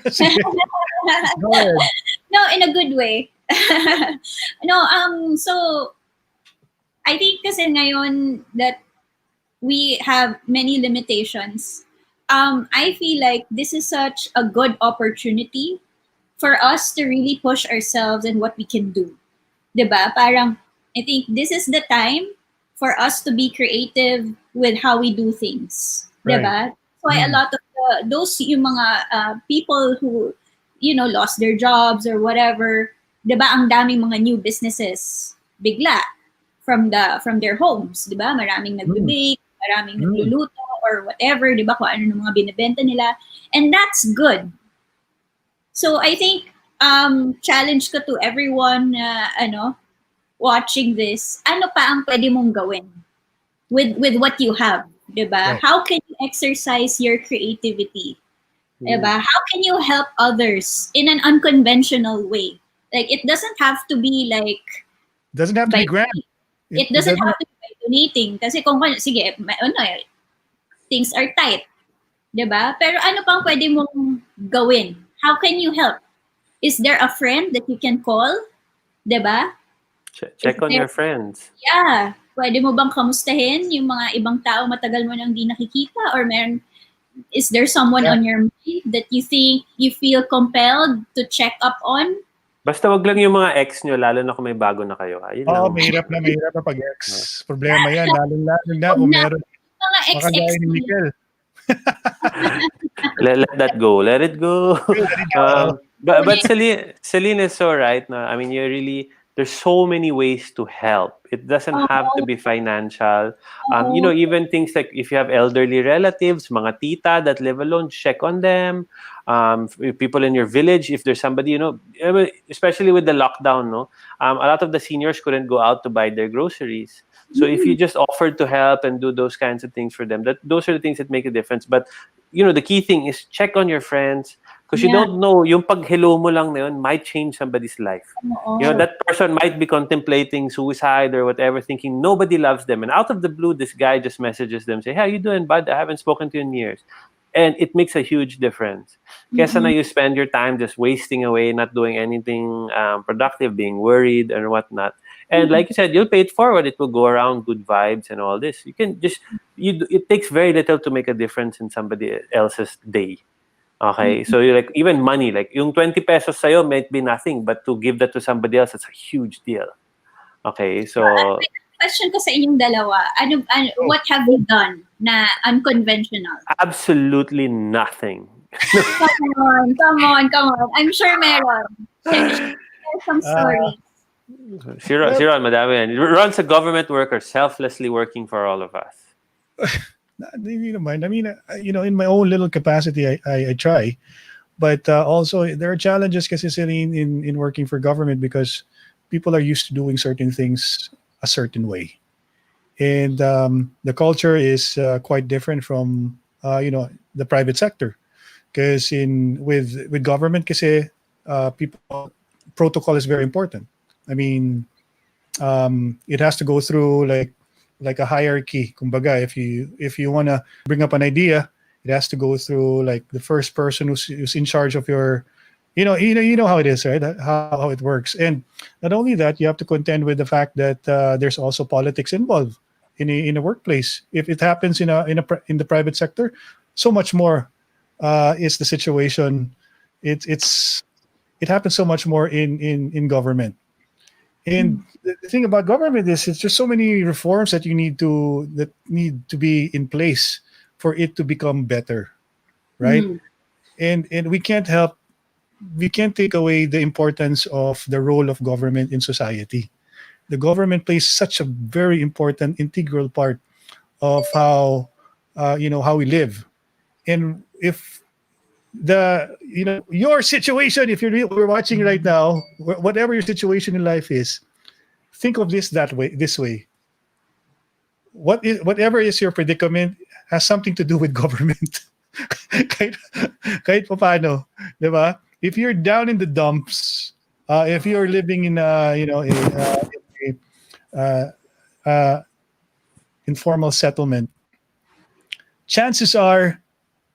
ahead. no, in a good way. So I think kasi ngayon that we have many limitations, I feel like this is such a good opportunity for us to really push ourselves and what we can do. Diba? Parang, I think this is the time for us to be creative, with how we do things, Right. diba? That's why a lot of those yung mga people who lost their jobs or whatever, diba? Ang daming mga new businesses bigla from their homes, diba? Maraming nagbe-bake, maraming nagluluto or whatever, diba? Kung ano ng mga binebenta nila, and that's good. So I think challenge ko to everyone watching this, ano pa ang pwede mong gawin with what you have, diba? Right. How can you exercise your creativity? Diba? How can you help others in an unconventional way? Like, it doesn't have to be like Doesn't have to be grand. It doesn't have to be by donating. Kasi kung sige, things are tight. Diba? Pero ano pang pwede mong gawin? How can you help? Is there a friend that you can call? Diba? Check on your friends. Yeah. Pwede mo bang kamustahin yung mga ibang tao matagal mo nang di nakikita? Or is there someone on your mind that you think you feel compelled to check up on? Basta wag lang yung mga ex nyo, lalo na kung may bago na kayo. Mahirap na pag ex. Problema yan. Lalo na kung meron. Mga Makagaya ni Mikel. Let that go. Let it go. But Celine is so right. No? I mean, there's so many ways to help. It doesn't have to be financial. Even things like if you have elderly relatives, mga tita that live alone, check on them. People in your village, if there's somebody, especially with the lockdown, a lot of the seniors couldn't go out to buy their groceries. So if you just offered to help and do those kinds of things for them, those are the things that make a difference. But, the key thing is check on your friends, because you don't know, yung pag-hello mo lang na yun might change somebody's life. That person might be contemplating suicide or whatever, thinking nobody loves them. And out of the blue, this guy just messages them, say, "How you doing, bud? I haven't spoken to you in years." And it makes a huge difference. Kesa na you spend your time just wasting away, not doing anything productive, being worried and whatnot. And like you said, you'll pay it forward. It will go around, good vibes and all this. You can just, it takes very little to make a difference in somebody else's day. Okay? So you're like, even money, like yung 20 pesos sa'yo might be nothing, but to give that to somebody else, it's a huge deal. Okay? So... question ko sa inyong dalawa, what have you done na unconventional? Absolutely nothing. Come on. I'm sure meron. Share some stories. Si Ron, madami yan. Ron's a government worker, selflessly working for all of us. Hindi naman. I mean, in my own little capacity, I try. But also, there are challenges kasi in working for government because people are used to doing certain things a certain way. And the culture is quite different from, the private sector. Because with government kasi, protocol is very important. I mean, it has to go through like a hierarchy. Kumbaga, if you want to bring up an idea, it has to go through like the first person who's in charge of your, you know how it is, right? How it works. And not only that, you have to contend with the fact that there's also politics involved in a workplace. If it happens in the private sector, so much more is the situation. It happens so much more in government. And the thing about government is it's just so many reforms that need to be in place for it to become better, right? And we can't take away the importance of the role of government in society. The government plays such a very important, integral part of how we live. And if your situation, if we're watching right now, whatever your situation in life is, think of this way. Whatever is your predicament has something to do with government. kahit paano, diba? If you're down in the dumps, if you're living in informal settlement, chances are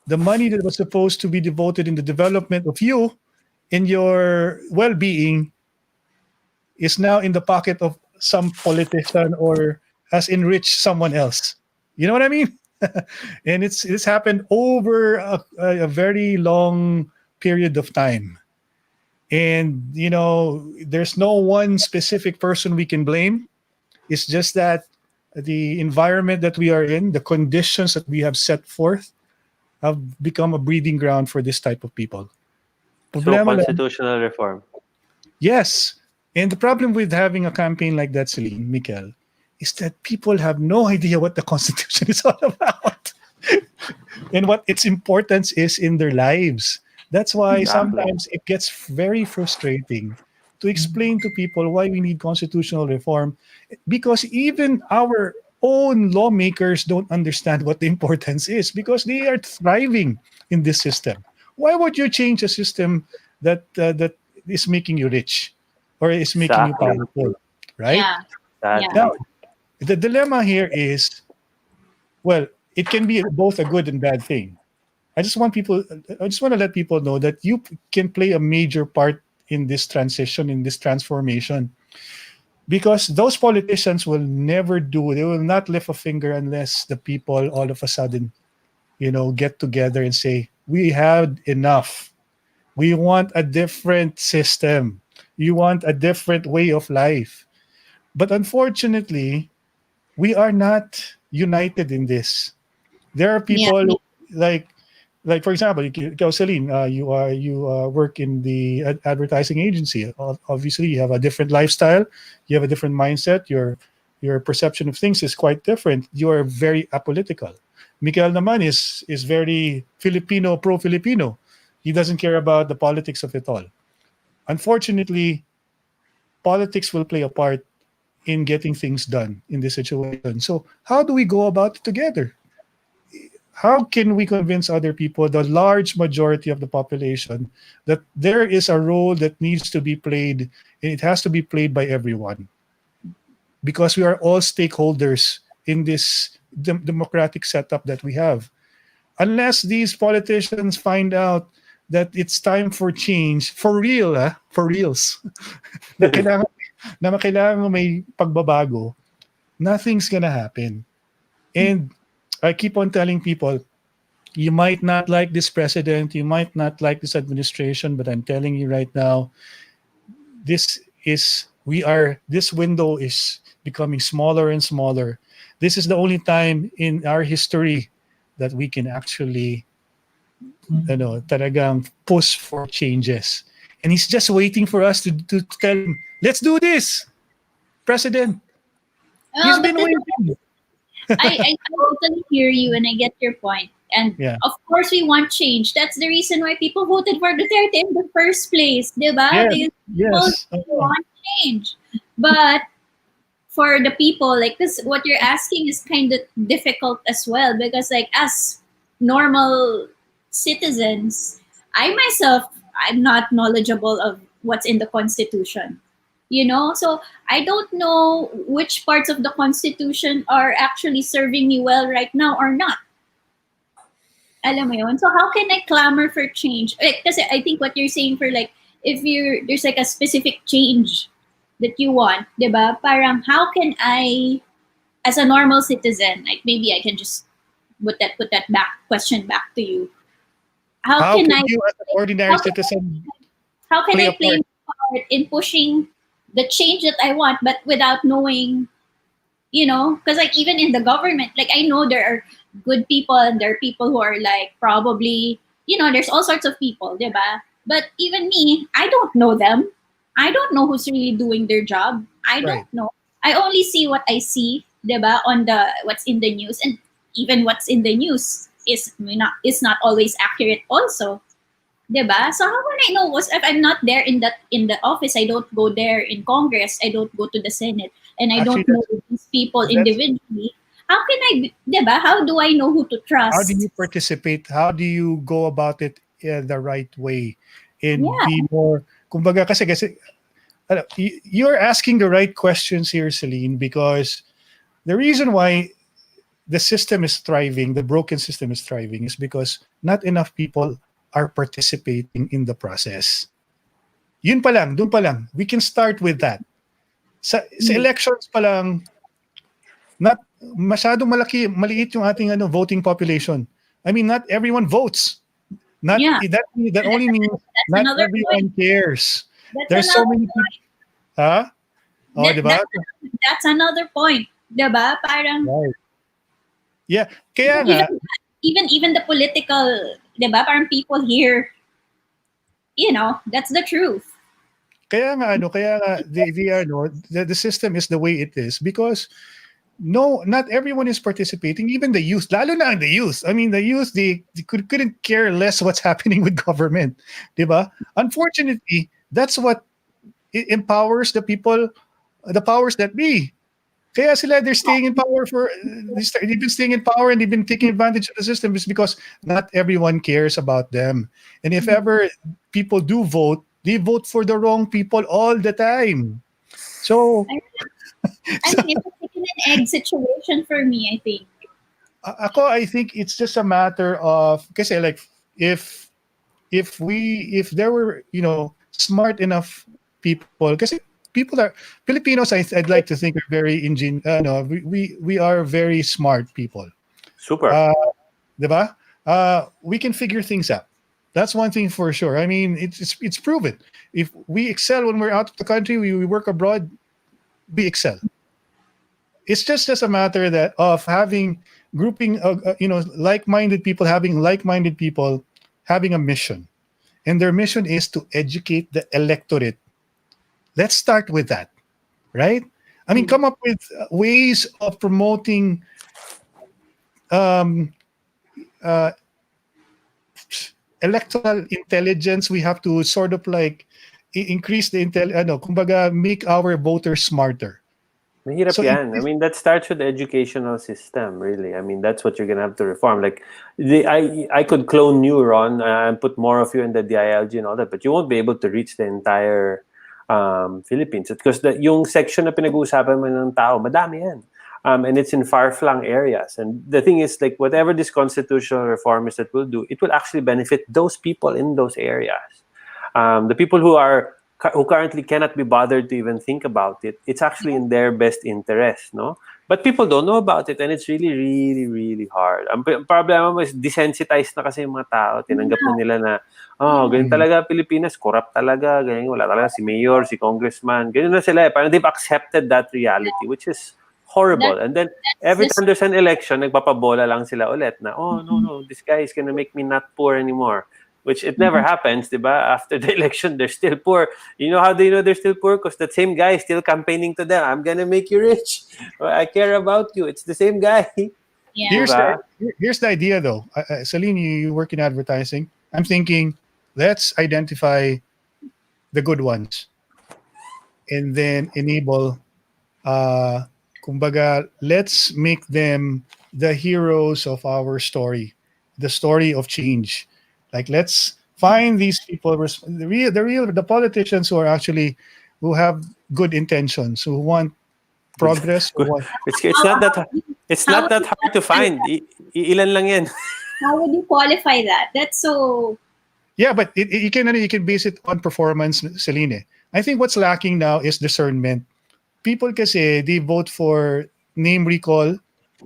the money that was supposed to be devoted in the development of you, in your well-being, is now in the pocket of some politician or has enriched someone else. You know what I mean? And it's happened over a very long period of time. And, there's no one specific person we can blame. It's just that the environment that we are in, the conditions that we have set forth, have become a breeding ground for this type of people. So, Problema lang, constitutional reform. yes. And the problem with having a campaign like that, Celine, Mikel, is that people have no idea what the Constitution is all about and what its importance is in their lives. That's why Exactly. sometimes it gets very frustrating to explain to people why we need constitutional reform, because even our own lawmakers don't understand what the importance is because they are thriving in this system. Why would you change a system that is making you rich or is making you Exactly. powerful, right? Yeah. Sadly. Now, the dilemma here is, well, it can be both a good and bad thing. I just want to let people know that you can play a major part in this transition, in this transformation, because those politicians will never do, they will not lift a finger unless the people all of a sudden, get together and say, we had enough. We want a different system. You want a different way of life. But unfortunately, we are not united in this. There are Yeah. people like for example, Celine, you work in the advertising agency. Obviously, you have a different lifestyle, you have a different mindset. Your perception of things is quite different. You are very apolitical. Mikael naman is very Filipino, pro-Filipino. He doesn't care about the politics of it all. Unfortunately, politics will play a part in getting things done in this situation. So how do we go about it together? How can we convince other people, the large majority of the population, that there is a role that needs to be played, and it has to be played by everyone? Because we are all stakeholders in this democratic setup that we have. Unless these politicians find out that it's time for change, for real, for reals, na kailangan may pagbabago, nothing's gonna happen. And I keep on telling people, you might not like this president, you might not like this administration, but I'm telling you right now, this window is becoming smaller and smaller. This is the only time in our history that we can actually, talagang push for changes. And he's just waiting for us to tell him, let's do this, President. He's But been waiting. I totally hear you and I get your point. And Yeah. of course, we want change. That's the reason why people voted for Duterte in the first place, diba? Yes, Because yes. people want change. But for the people, like this, what you're asking is kind of difficult as well because, like, as normal citizens, I myself, I'm not knowledgeable of what's in the Constitution. So I don't know which parts of the Constitution are actually serving me well right now or not. Alam mo yun? So how can I clamor for change? Kasi I think what you're saying for like, if there's like a specific change that you want, diba? Parang how can I, as a normal citizen, like maybe I can just put that question back to you. How can can I, you, as an ordinary how can citizen, how can play I a play a part in pushing the change that I want, but without knowing, because like even in the government, like I know there are good people and there are people who are like probably, there's all sorts of people, diba? But even me, I don't know them. I don't know who's really doing their job. I Right. don't know. I only see what I see, diba, on what's in the news, and even what's in the news is not always accurate also. Diba? So how will I know if I'm not there in the office? I don't go there in Congress. I don't go to the Senate, and I Actually, don't know these people individually. How can I? Diba? How do I know who to how do trust? you participate? How do you go about it the right way and Yeah, be more, kumbaga kasi you're asking the right questions here, Celine, because the reason why the system is thriving, the broken system is thriving, is because not enough people are participating in the process. Yun pa lang, dun pa lang. We can start with that. Sa elections pa lang, not masyadong maliit yung ating voting population. I mean, not everyone votes. Not Yeah. that only means not another everyone cares. That's There's so another many people. Huh? Oh, that, diba? that's another point. Diba? Parang, Right. Yeah, kaya nga, even the political, diba? Parang people here, that's the truth. the system is the way it is because no, not everyone is participating. Even the youth, lalo na ang the youth. I mean, the youth, they couldn't care less what's happening with government, diba? Unfortunately, that's what empowers the people, the powers that be. Kaya sila, they're staying in power they've been staying in power and they've been taking advantage of the system is because not everyone cares about them. And if ever people do vote, they vote for the wrong people all the time. So, I mean, it's a chicken and egg situation for me, I think. I think it's just a matter of, kasi like, if there were, smart enough people, kasi people are Filipinos, I'd like to think are very no, we are very smart people. Super. Diba? We can figure things out. That's one thing for sure. I mean, it's proven. If we excel when we're out of the country, we work abroad, we excel. It's just a matter that of having grouping, like-minded people, having a mission, and their mission is to educate the electorate. Let's start with that, right? I mean, come up with ways of promoting electoral intelligence. We have to sort of like increase the kumbaga, make our voters smarter. Mahirap So yan. I mean, that starts with the educational system, really. I mean, that's what you're gonna have to reform. Like, I could clone you, Ron, and put more of you in the DILG and all that, but you won't be able to reach the entire Philippines because yung section na pinag-uusapan mo ng tao, madami yan. And it's in far-flung areas. And the thing is, like, whatever this constitutional reform is that will do, it will actually benefit those people in those areas. The people who currently cannot be bothered to even think about it, it's actually in their best interest, no? But people don't know about it, and it's really, really, really hard. Ang problema mo is desensitized na kasi yung mga tao. Tinanggap na nila na, ganyan talaga Pilipinas, corrupt talaga, ganyan, wala talaga si mayor, si congressman, ganyan na sila. Parang they've accepted that reality, which is horrible. And then every time there's an election, nagpapabola lang sila ulit na, no, this guy is gonna make me not poor anymore. Which it never happens, diba? After the election, they're still poor. You know how they know they're still poor? Because that same guy is still campaigning to them. I'm gonna make you rich. I care about you. It's the same guy. Yeah. Here's the idea, though. Celine, you work in advertising. I'm thinking, let's identify the good ones, and then enable. Kumbaga, let's make them the heroes of our story, the story of change. Like, let's find these people, the politicians who have good intentions, who want progress. It's not that hard to find. Ilan lang yan. How would you qualify that? That's so. Yeah, but you can base it on performance, Celine. I think what's lacking now is discernment. People kasi they vote for name recall,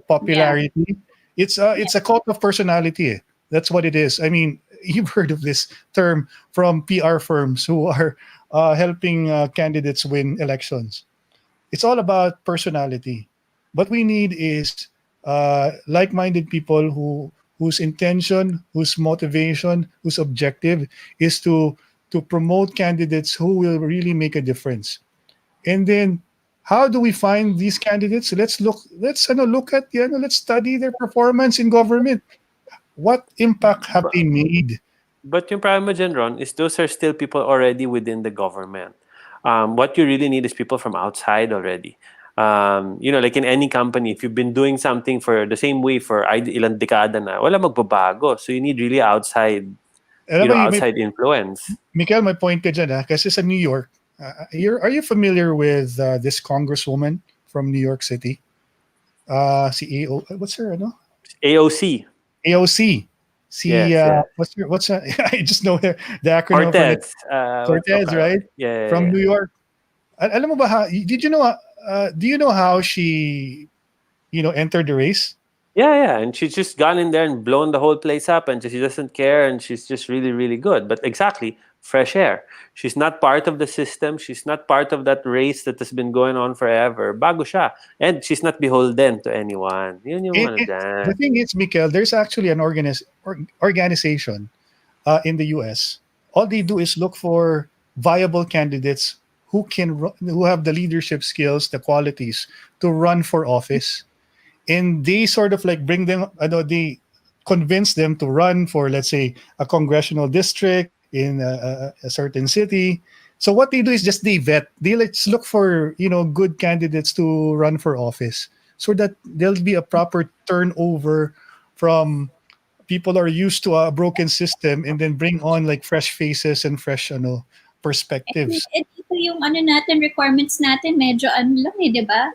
popularity. Yeah. It's a cult of personality. That's what it is. I mean, you've heard of this term from PR firms who are helping candidates win elections. It's all about personality. What we need is like-minded people whose intention, whose motivation, whose objective is to promote candidates who will really make a difference. And then, how do we find these candidates? Let's study their performance in government. What impact have they made? But yung problem mo dyan, Ron, is those are still people already within the government. What you really need is people from outside already. Like in any company, if you've been doing something for the same way for ilang dekada na, wala magbabago. So you need really outside, outside influence. Mikael, my point ka dyan, kasi sa New York, are you familiar with this congresswoman from New York City? What's her, AOC. AOC. Yes. What's her, I just know the acronym. Cortez. Cortez, right? Yeah. From New York. Alam mo ba, do you know how she, entered the race? Yeah. And she's just gone in there and blown the whole place up and she doesn't care and she's just really, really good. But exactly, fresh air. She's not part of the system. She's not part of that race that has been going on forever. Bago siya. And she's not beholden to anyone. Yun yung ano The dyan. thing is, Mikel, there's actually an organization in the US. All they do is look for viable candidates who have the leadership skills, the qualities to run for office, and they sort of like bring them. They convince them to run for, let's say, a congressional district in a certain city. So what they do is just they vet. They let's look for good candidates to run for office, so that there'll be a proper turnover from people are used to a broken system, and then bring on like fresh faces and fresh perspectives. Dito yung natin, requirements natin, medyo lang di ba?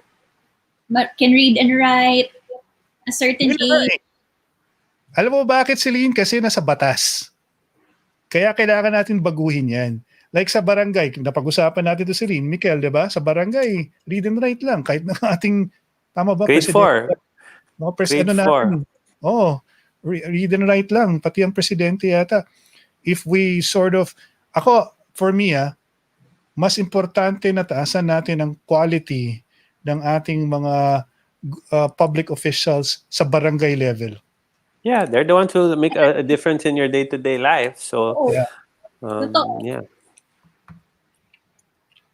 Can read and write, a certain age. Alam mo bakit, Celine? Kasi nasa batas. Kaya kailangan natin baguhin yan. Like sa barangay, napag-usapan natin to, Celine, Mikel, di ba? Sa barangay, read and write lang. Kahit na ating, tama ba? Grade 4. Grade 4. Oo. Read and write lang. Pati ang presidente yata. If we sort of, for me, mas importante na taasan natin ang quality ng ating mga public officials sa barangay level. Yeah, they're the ones who make a difference in your day-to-day life. So, yeah. Yeah.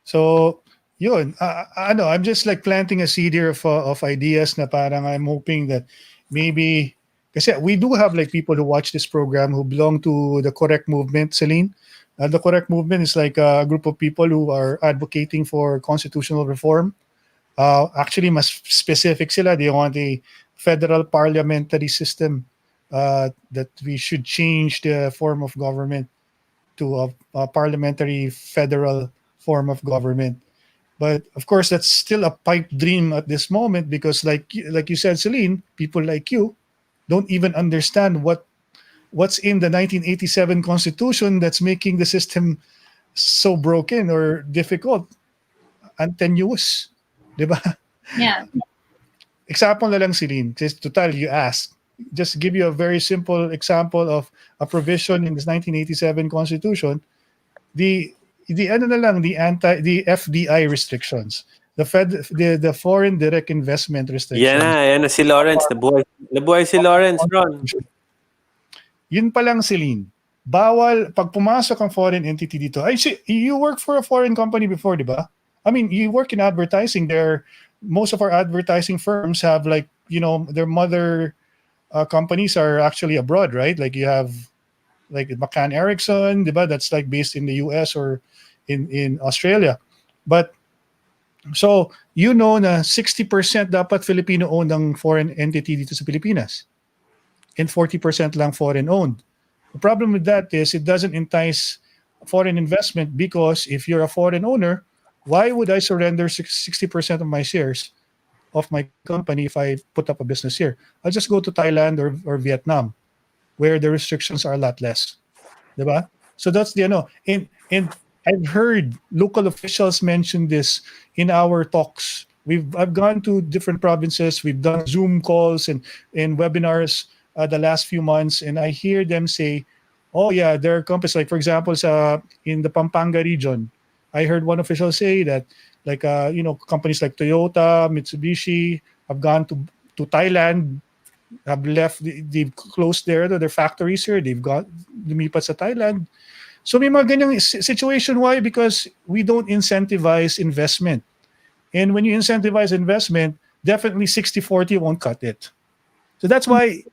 So, yun. I'm just like planting a seed here of ideas na parang I'm hoping that maybe, kasi we do have like people who watch this program who belong to the Correct Movement, Celine. The Correct Movement is like a group of people who are advocating for constitutional reform. Actually, mas specific sila. They want a federal parliamentary system, that we should change the form of government to a parliamentary federal form of government. But of course, that's still a pipe dream at this moment, because like you said, Celine, people like you don't even understand what's in the 1987 Constitution that's making the system so broken or difficult and tenuous. Diba? Yeah. Example na lang, Celine, just total you asked. Just give you a very simple example of a provision in this 1987 Constitution. The FDI restrictions, the foreign direct investment restrictions. Yan na si Lawrence, nabuhay si Lawrence, Ron. Yun pa lang, Celine. Bawal pag pumasok ang foreign entity dito. You work for a foreign company before, di ba? I mean, you work in advertising. Most of our advertising firms have like, their mother companies are actually abroad, right? Like you have like McCann Erickson, diba? That's like based in the US or in Australia. But so, na 60% dapat Filipino-owned ang foreign entity dito sa Pilipinas. And 40% lang foreign-owned. The problem with that is it doesn't entice foreign investment, because if you're a foreign owner, why would I surrender 60% of my shares of my company if I put up a business here? I'll just go to Thailand or Vietnam, where the restrictions are a lot less. Diba? So that's the and I've heard local officials mention this in our talks. I've gone to different provinces. We've done Zoom calls and webinars the last few months, and I hear them say, "Oh yeah, there are companies like, for example, in the Pampanga region." I heard one official say that, like companies like Toyota, Mitsubishi have gone to Thailand, have left, they've closed their factories here. They've got lumipat sa Thailand. So may mga ganyang situation. Why? Because we don't incentivize investment. And when you incentivize investment, definitely 60-40 won't cut it. So that's why,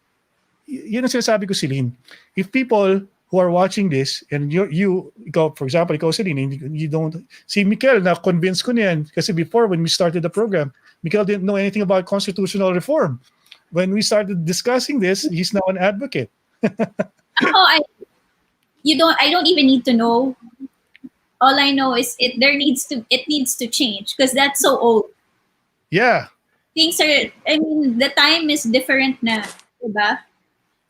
yun ang sinasabi ko, Celine. If people who are watching this, and for example, ikaw, Celine, you don't, si Mikel, na-convince ko niyan. Kasi before, when we started the program, Mikel didn't know anything about constitutional reform. When we started discussing this, he's now an advocate. I don't even need to know. All I know is it needs to change, because that's so old. Yeah. The time is different na, diba?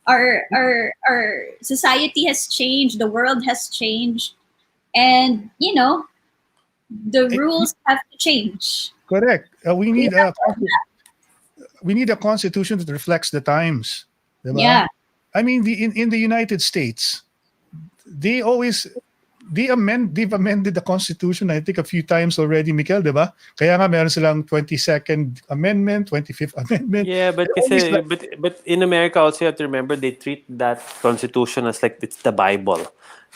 Our society has changed, the world has changed, and the rules have to change. Correct. We need a constitution that reflects the times. Diba? Yeah. I mean, in the United States, they always they've amended the Constitution, I think, a few times already, Mikel, di ba? Kaya nga meron silang 22nd Amendment, 25th Amendment. Yeah, but They're always kasi, but in America also you have to remember they treat that constitution as like it's the Bible.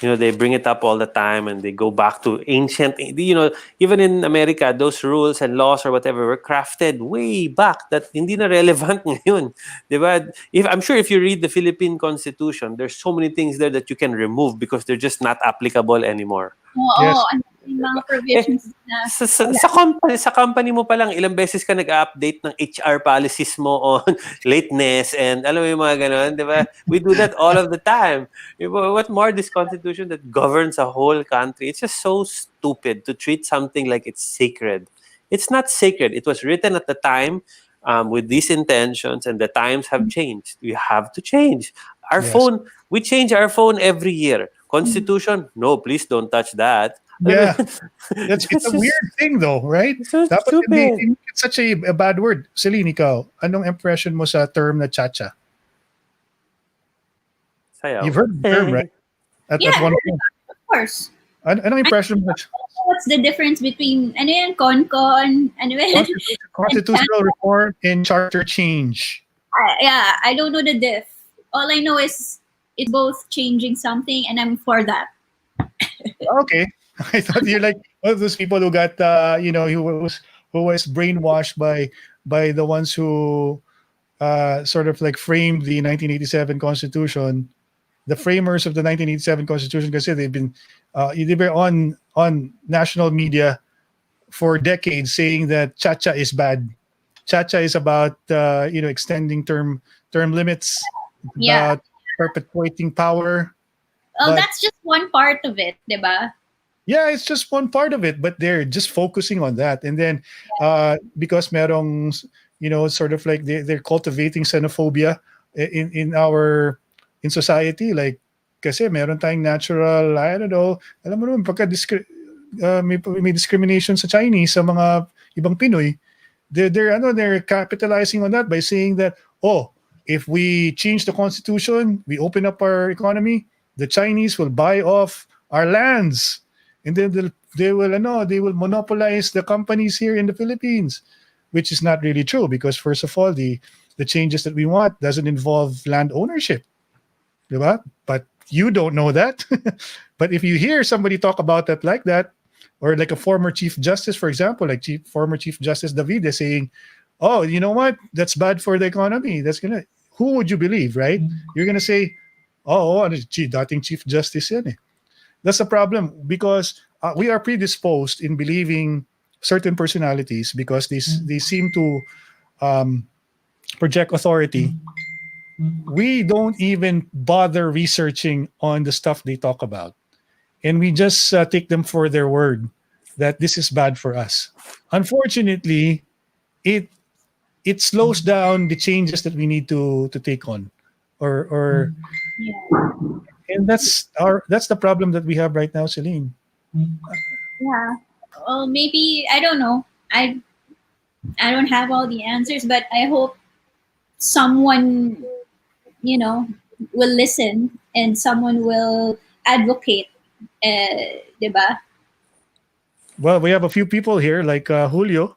You know, they bring it up all the time and they go back to ancient, even in America, those rules and laws or whatever were crafted way back that hindi na relevant ngayon. Diba? I'm sure if you read the Philippine Constitution, there's so many things there that you can remove because they're just not applicable anymore. Yes. Oo, yung mga provisions na Sa company mo pa lang, ilang beses ka nag-update ng HR policies mo on lateness and alam mo yung mga ganon, di ba? We do that all of the time. What more this constitution that governs a whole country? It's just so stupid to treat something like it's sacred. It's not sacred. It was written at the time with these intentions, and the times have changed. We have to change. Our Yes. phone, we change our phone every year. Constitution, no, please don't touch that. Yeah. It's a weird thing though, right? It's so Dapat stupid. hindi it's such a bad word. Celine, ikaw, anong impression mo sa term na cha-cha? Sayaw. You've heard the term, right? At Yeah. one point. of course. Anong impression mo? What's the difference between ano yan, con, ano yan? Constitutional reform and charter change. I don't know the diff. All I know is it's both changing something, and I'm for that. Okay. I thought you're like one of those people who got who was brainwashed by the ones who sort of like framed the 1987 Constitution. The framers of the 1987 Constitution, kasi they were on national media for decades saying that cha-cha is bad. Cha-cha is about extending term limits, Yeah. about perpetuating power. Well, But- that's just one part of it, diba? Yeah, it's just one part of it, but they're just focusing on that. And then because merong, sort of like they're cultivating xenophobia in society. Like, kasi meron tayong natural, I don't know, alam mo naman, pagka may discrimination sa Chinese, sa mga ibang Pinoy, they're capitalizing on that by saying that, if we change the constitution, we open up our economy, the Chinese will buy off our lands. And then they will monopolize the companies here in the Philippines, which is not really true because first of all, the changes that we want doesn't involve land ownership, diba? But you don't know that. But if you hear somebody talk about that like that, or like a former Chief Justice, for example, like former Chief Justice David is saying, "Oh, you know what? That's bad for the economy. Who would you believe, right? You're gonna say, dating Chief Justice yan eh." That's the problem because we are predisposed in believing certain personalities because they seem to project authority. We don't even bother researching on the stuff they talk about, and we just take them for their word that this is bad for us. Unfortunately, it slows down the changes that we need to take on, or Yeah. and that's the problem that we have right now, Celine. Yeah. Well, maybe I don't know. I don't have all the answers, but I hope someone, will listen and someone will advocate. Diba? Well, we have a few people here like Julio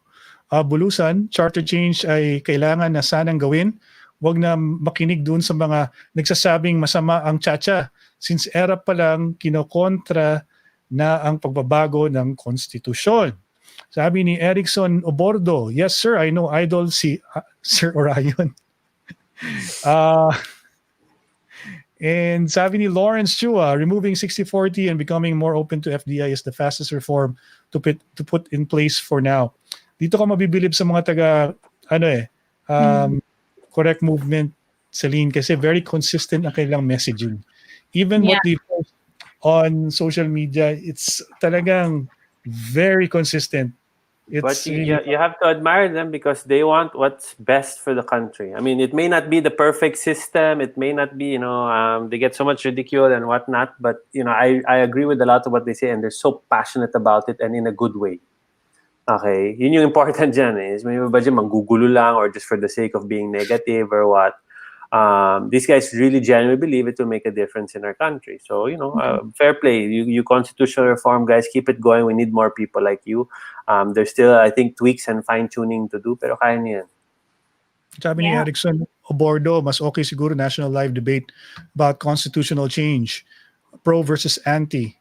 Bulusan. Charter change ay kailangan na sanang gawin. Wag na makinig dun sa mga nagsasabing masama ang cha-cha since era pa lang kinokontra na ang pagbabago ng konstitusyon. Sabi ni Erickson Obordo, yes sir, I know idol si Sir Orion. And sabi ni Lawrence Chua, removing 60-40 and becoming more open to FDI is the fastest reform to put in place for now. Dito ka mabibilib sa mga taga correct movement, Celine, kasi very consistent ang kailang messaging. Even what they post on social media, it's talagang very consistent. But you have to admire them because they want what's best for the country. I mean, it may not be the perfect system. It may not be, they get so much ridicule and whatnot. But, I agree with a lot of what they say and they're so passionate about it and in a good way. Okay? Yun yung important dyan eh. May iba ba dyan manggugulo lang or just for the sake of being negative or what? these guys really genuinely believe it will make a difference in our country. So, fair play. You constitutional reform guys, keep it going. We need more people like you. There's still, I think, tweaks and fine-tuning to do, pero kaya niyan. Sabi ni Yeah. Erickson Obordo, mas okay siguro national live debate about constitutional change. Pro versus anti.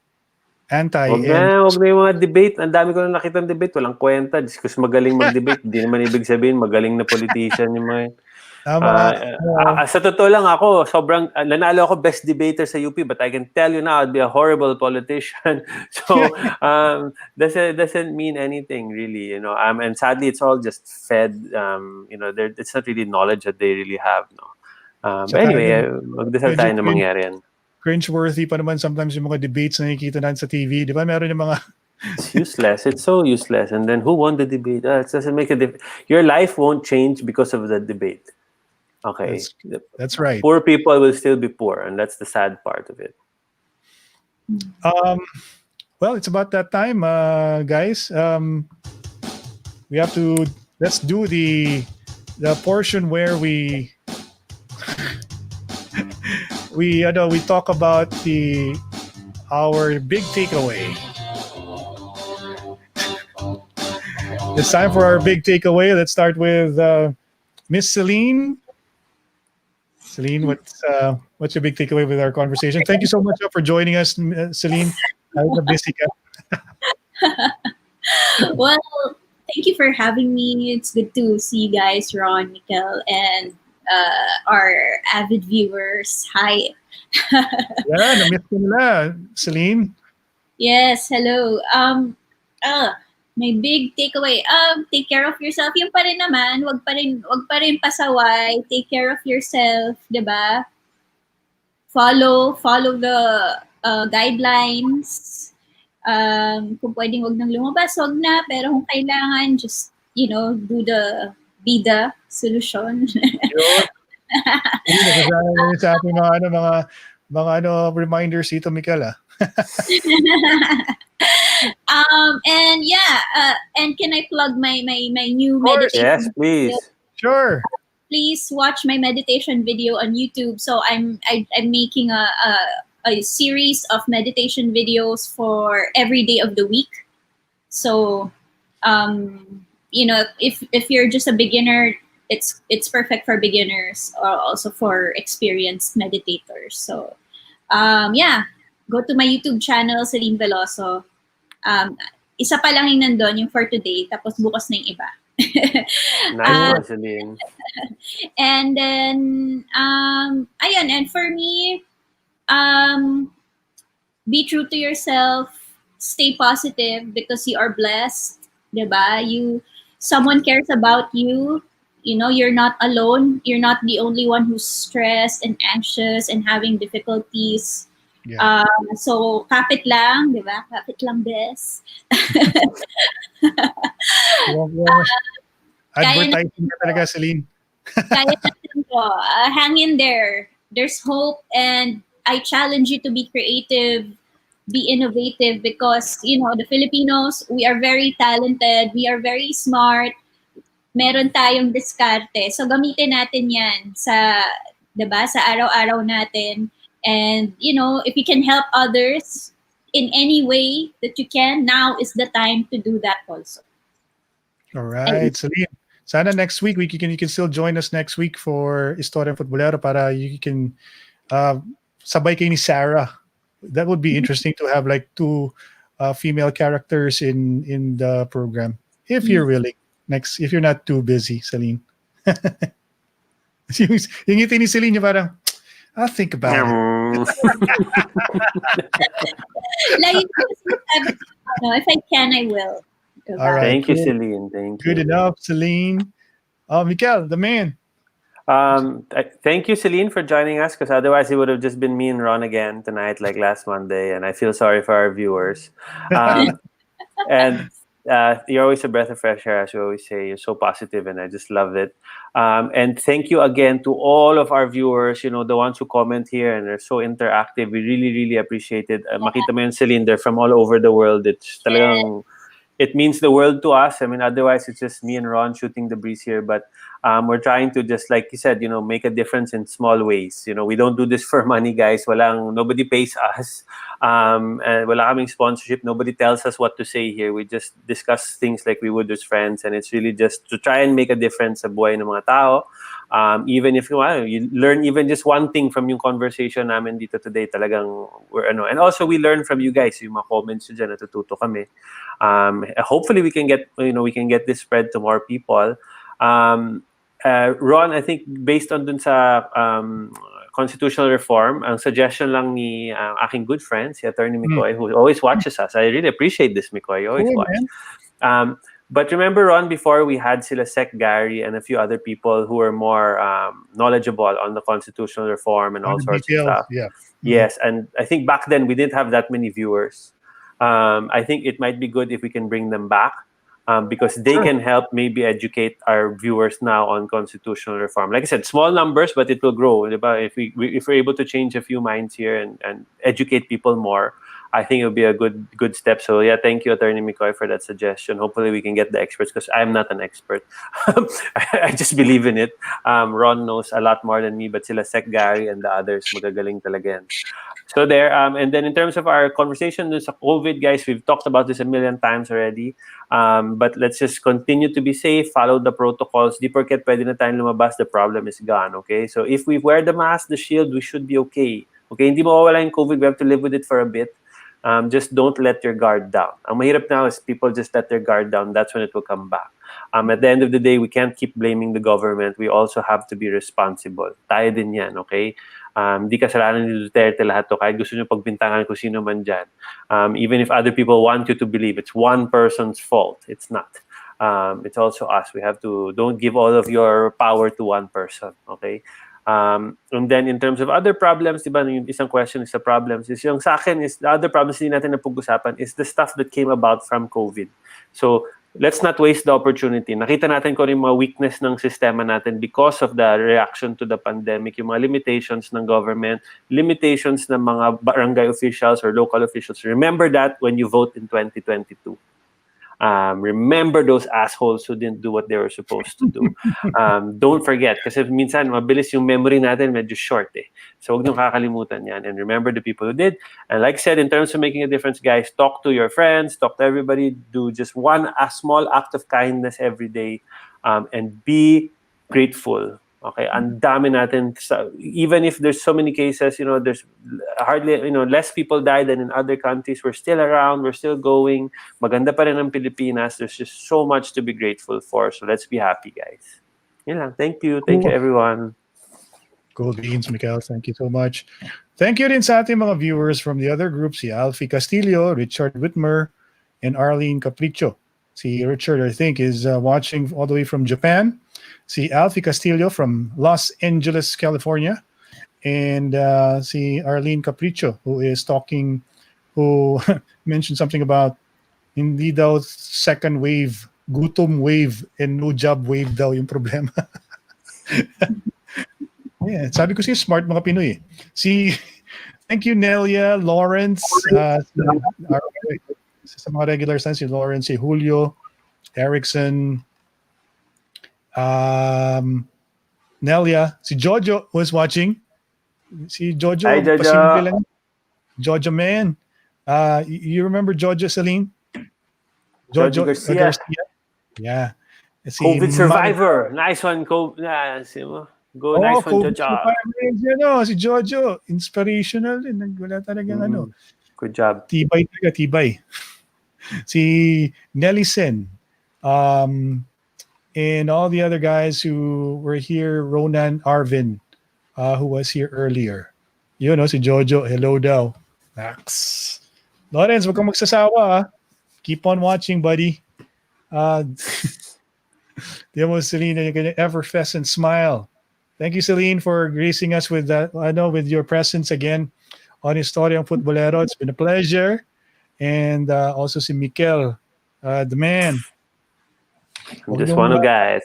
Anti. Huwag And na yung mga debate. Ang dami ko na nakita ng debate. Walang kwenta. Diyos ko, magaling mag-debate. Hindi naman ibig sabihin, magaling na politician yung mga yun. tama. Sa totoo lang ako, sobrang nanalo ako best debater sa UP, but I can tell you now I'd be a horrible politician. So doesn't mean anything really, and sadly it's all just fed. It's not really knowledge that they really have, no. But anyway, magdasal tayo na mangyari yan. Cringe-worthy pa naman sometimes yung mga debates na nakikita natin sa TV. Di ba meron yung mga... It's useless. It's so useless. And then who won the debate? It doesn't make a difference. Your life won't change because of the debate. Okay. That's right. Poor people will still be poor, and that's the sad part of it. Well, it's about that time, guys. We have to... Let's do the portion where we talk about our big takeaway. It's time for our big takeaway. Let's start with Miss Celine. Celine, what's your big takeaway with our conversation? Thank you so much for joining us, Celine. I'm busy. Well, thank you for having me. It's good to see you guys, Ron, Mikel, and our avid viewers. Hi. Yeah, na-miss ko nila, Celine. Yes, hello. My big takeaway, take care of yourself. Yung pa rin naman, wag pa rin pasaway. Take care of yourself, 'di ba? Follow the guidelines. Kung pwedeng wag nang lumabas, wag na. Pero kung kailangan, just, do be the solution. Yun. Sa ating mga reminders dito, Mikel. And can I plug my new meditation? Yes, please. Sure. Please watch my meditation video on YouTube. So I'm making a series of meditation videos for every day of the week. So if you're just a beginner, it's perfect for beginners or also for experienced meditators. So go to my YouTube channel, Celine Veloso. Isa pa lang yung nandun, yung for today, tapos bukas na yung iba. Nice one, Celine. And then, and for me, be true to yourself, stay positive because you are blessed, diba? Someone cares about you, you're not alone, you're not the only one who's stressed and anxious and having difficulties. Yeah. So kapit lang, di ba? Kapit lang, bes. Advertising na talaga, Celine. Kaya natin to. Hang in there. There's hope, and I challenge you to be creative, be innovative, because the Filipinos, we are very talented, we are very smart, meron tayong diskarte. So gamitin natin yan sa araw-araw natin. And, if you can help others in any way that you can, now is the time to do that also. All right, Celine. Sana next week, you can still join us next week for Istoryang Futbolero para you can sabay kayo ni Sarah. That would be interesting to have like two female characters in the program. If you're willing. If you're not too busy, Celine. yung ngiti ni Celine, parang, I'll think about it. If I can, I will. All right. Thank you, Celine. Thank you. Good enough, Celine. Mikel, the man. Thank you, Celine, for joining us, because otherwise it would have just been me and Ron again tonight, like last Monday, and I feel sorry for our viewers. And you're always a breath of fresh air, as we always say. You're so positive, and I just love it. And thank you again to all of our viewers, the ones who comment here and they're so interactive. We really, really appreciate it. Makita mo yun, Celine, they're from all over the world. It's talagang, it means the world to us. I mean, otherwise it's just me and Ron shooting the breeze here. But We're trying to just, like you said, make a difference in small ways. We don't do this for money, guys. Nobody pays us. And wala kaming sponsorship. Nobody tells us what to say here. We just discuss things like we would as friends, and it's really just to try and make a difference sa buhay ng mga tao. Even if you learn even just one thing from yung conversation namin dito today, talagang and also we learn from you guys, yung mga comments nyo dyan, natututo kami. Hopefully we can get this spread to more people. Ron, I think based on dun sa constitutional reform, ang suggestion lang ni aking good friend, si Attorney Mikoy, who always watches us. I really appreciate this, Mikoy. You always watch. But remember, Ron, before we had sila Sec Gary and a few other people who were more knowledgeable on the constitutional reform and all sorts of stuff. Yeah. Yes, and I think back then we didn't have that many viewers. I think it might be good if we can bring them back. Because they can help maybe educate our viewers now on constitutional reform. Like I said, small numbers, but it will grow. If we're able to change a few minds here and educate people more, I think it will be a good step. So yeah, thank you, Attorney Mikoy, for that suggestion. Hopefully we can get the experts, because I'm not an expert. I just believe in it. Ron knows a lot more than me, but sila Sec Gary and the others, magagaling talaga yan. So there, and then in terms of our conversation sa COVID, guys, we've talked about this a million times already. But let's just continue to be safe, follow the protocols. Di porket pwede na tayong lumabas, the problem is gone, okay? So if we wear the mask, the shield, we should be okay. Okay, hindi mawawala yung COVID, we have to live with it for a bit. Just don't let your guard down. Ang mahirap now is people just let their guard down. That's when it will come back. At the end of the day, we can't keep blaming the government. We also have to be responsible. Tayo din yan, okay? Di kasalanan ni Duterte lahat to. Kahit gusto nyo pagbintangan kung sino man dyan. Even if other people want you to believe it's one person's fault, it's not. It's also us. We have to, don't give all of your power to one person, okay? And then in terms of other problems, diba, yung isang question is the problems. Is yung sa akin is the other problems din natin na pag-usapan is the stuff that came about from COVID. So let's not waste the opportunity. Nakita natin kung yung mga weakness ng sistema natin because of the reaction to the pandemic, yung mga limitations ng government, limitations ng mga barangay officials or local officials. Remember that when you vote in 2022. Remember those assholes who didn't do what they were supposed to do. Don't forget, kasi minsan mabilis yung memory natin, medyo short eh. So huwag niyong kakalimutan yan. And remember the people who did. And like I said, in terms of making a difference, guys, talk to your friends, talk to everybody, do just a small act of kindness every day, and be grateful. Okay, ang dami natin, even if there's so many cases, there's hardly, less people die than in other countries. We're still around, we're still going. Maganda pa rin ang Pilipinas. There's just so much to be grateful for. So let's be happy, guys. Yun lang. Thank you, everyone. Gold beans, Mikael. Thank you so much. Thank you din sa ating mga viewers from the other groups, si Alfie Castillo, Richard Whitmer, and Arlene Capriccio. Si Richard, I think, is watching all the way from Japan. Si Alfie Castillo from Los Angeles, California. And si Arlene Capriccio, who mentioned something about hindi daw second wave, gutom wave, and no job wave daw yung problema. Yeah, sabi ko siya, smart mga Pinoy. Thank you, Nelia, Lawrence, sa mga regulars na, si Lawrence, si Julio, Erickson, Nelia, si Jojo was watching. Si Jojo, hi, Jojo. pasimple lang. Jojo, man. You remember Jojo, Celine? Jojo Garcia. Yeah. Si COVID survivor. Nice one, Go, nice one, Jojo. Si Jojo, inspirational din. Wala talagang Good job. Tibay. Si Nellison. And all the other guys who were here, Ronan Arvin, who was here earlier. Si Jojo, hello daw. Max. Lawrence, wag kang magsasawa. Keep on watching, buddy. Diyan Celine, you're gonna effervescent smile. Thank you, Celine, for gracing us with that. With your presence again on Istoryang Futbolero. It's been a pleasure. And also si Mikel, the man. Just one of guys.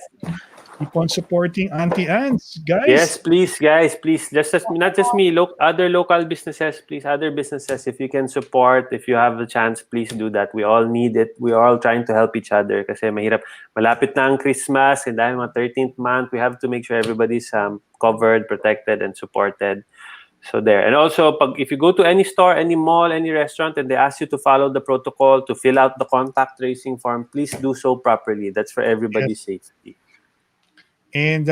keep on supporting Auntie Anne's, guys. Yes, please, guys, please. Not just me. Other local businesses, please. Other businesses, if you can support, if you have the chance, please do that. We all need it. We are all trying to help each other. Kasi mahirap. Malapit na ang Christmas, and dahil mga 13th month, we have to make sure everybody's covered, protected, and supported. So there. And also, if you go to any store, any mall, any restaurant, and they ask you to follow the protocol, to fill out the contact tracing form, please do so properly. That's for everybody's safety. And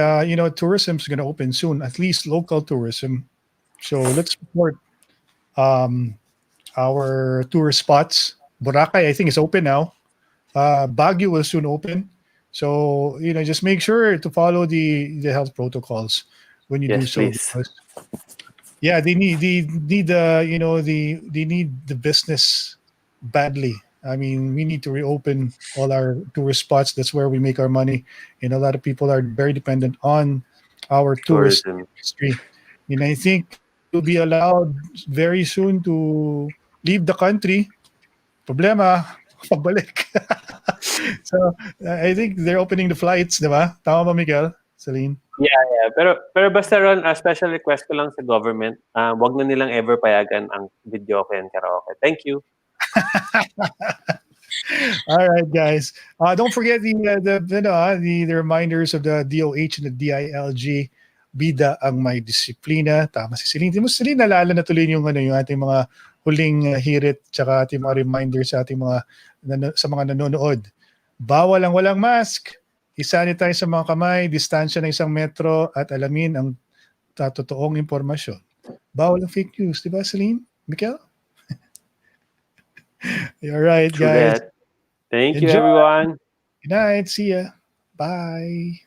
tourism is going to open soon, at least local tourism. So let's support our tourist spots. Boracay, I think, is open now. Baguio will soon open. So just make sure to follow the health protocols when you do so. Please. Yeah, they need they need the business badly. I mean, we need to reopen all our tourist spots. That's where we make our money. And a lot of people are very dependent on our tourist industry. And I think you'll be allowed very soon to leave the country. Problema, pagbalik. So, I think they're opening the flights, di ba? Tama ba, Miguel? Celine? Yeah. Pero basta ron, a special request ko lang sa government, wag na nilang ever payagan ang videoke and karaoke. Thank you. All right, guys. Don't forget the reminders of the DOH and the DILG. Bida ang may disiplina. Tama si Celine. Celine, nalala na tuloy yung ating mga huling hirit tsaka ating mga reminders sa ating sa mga nanonood. Bawal ang walang mask. I-sanitize sa mga kamay, distansya na 1 metro at alamin ang totoong impormasyon. Bawal ang fake news, di ba, Celine? Mikel? All right, guys. Thank you, everyone. Good night. See ya. Bye.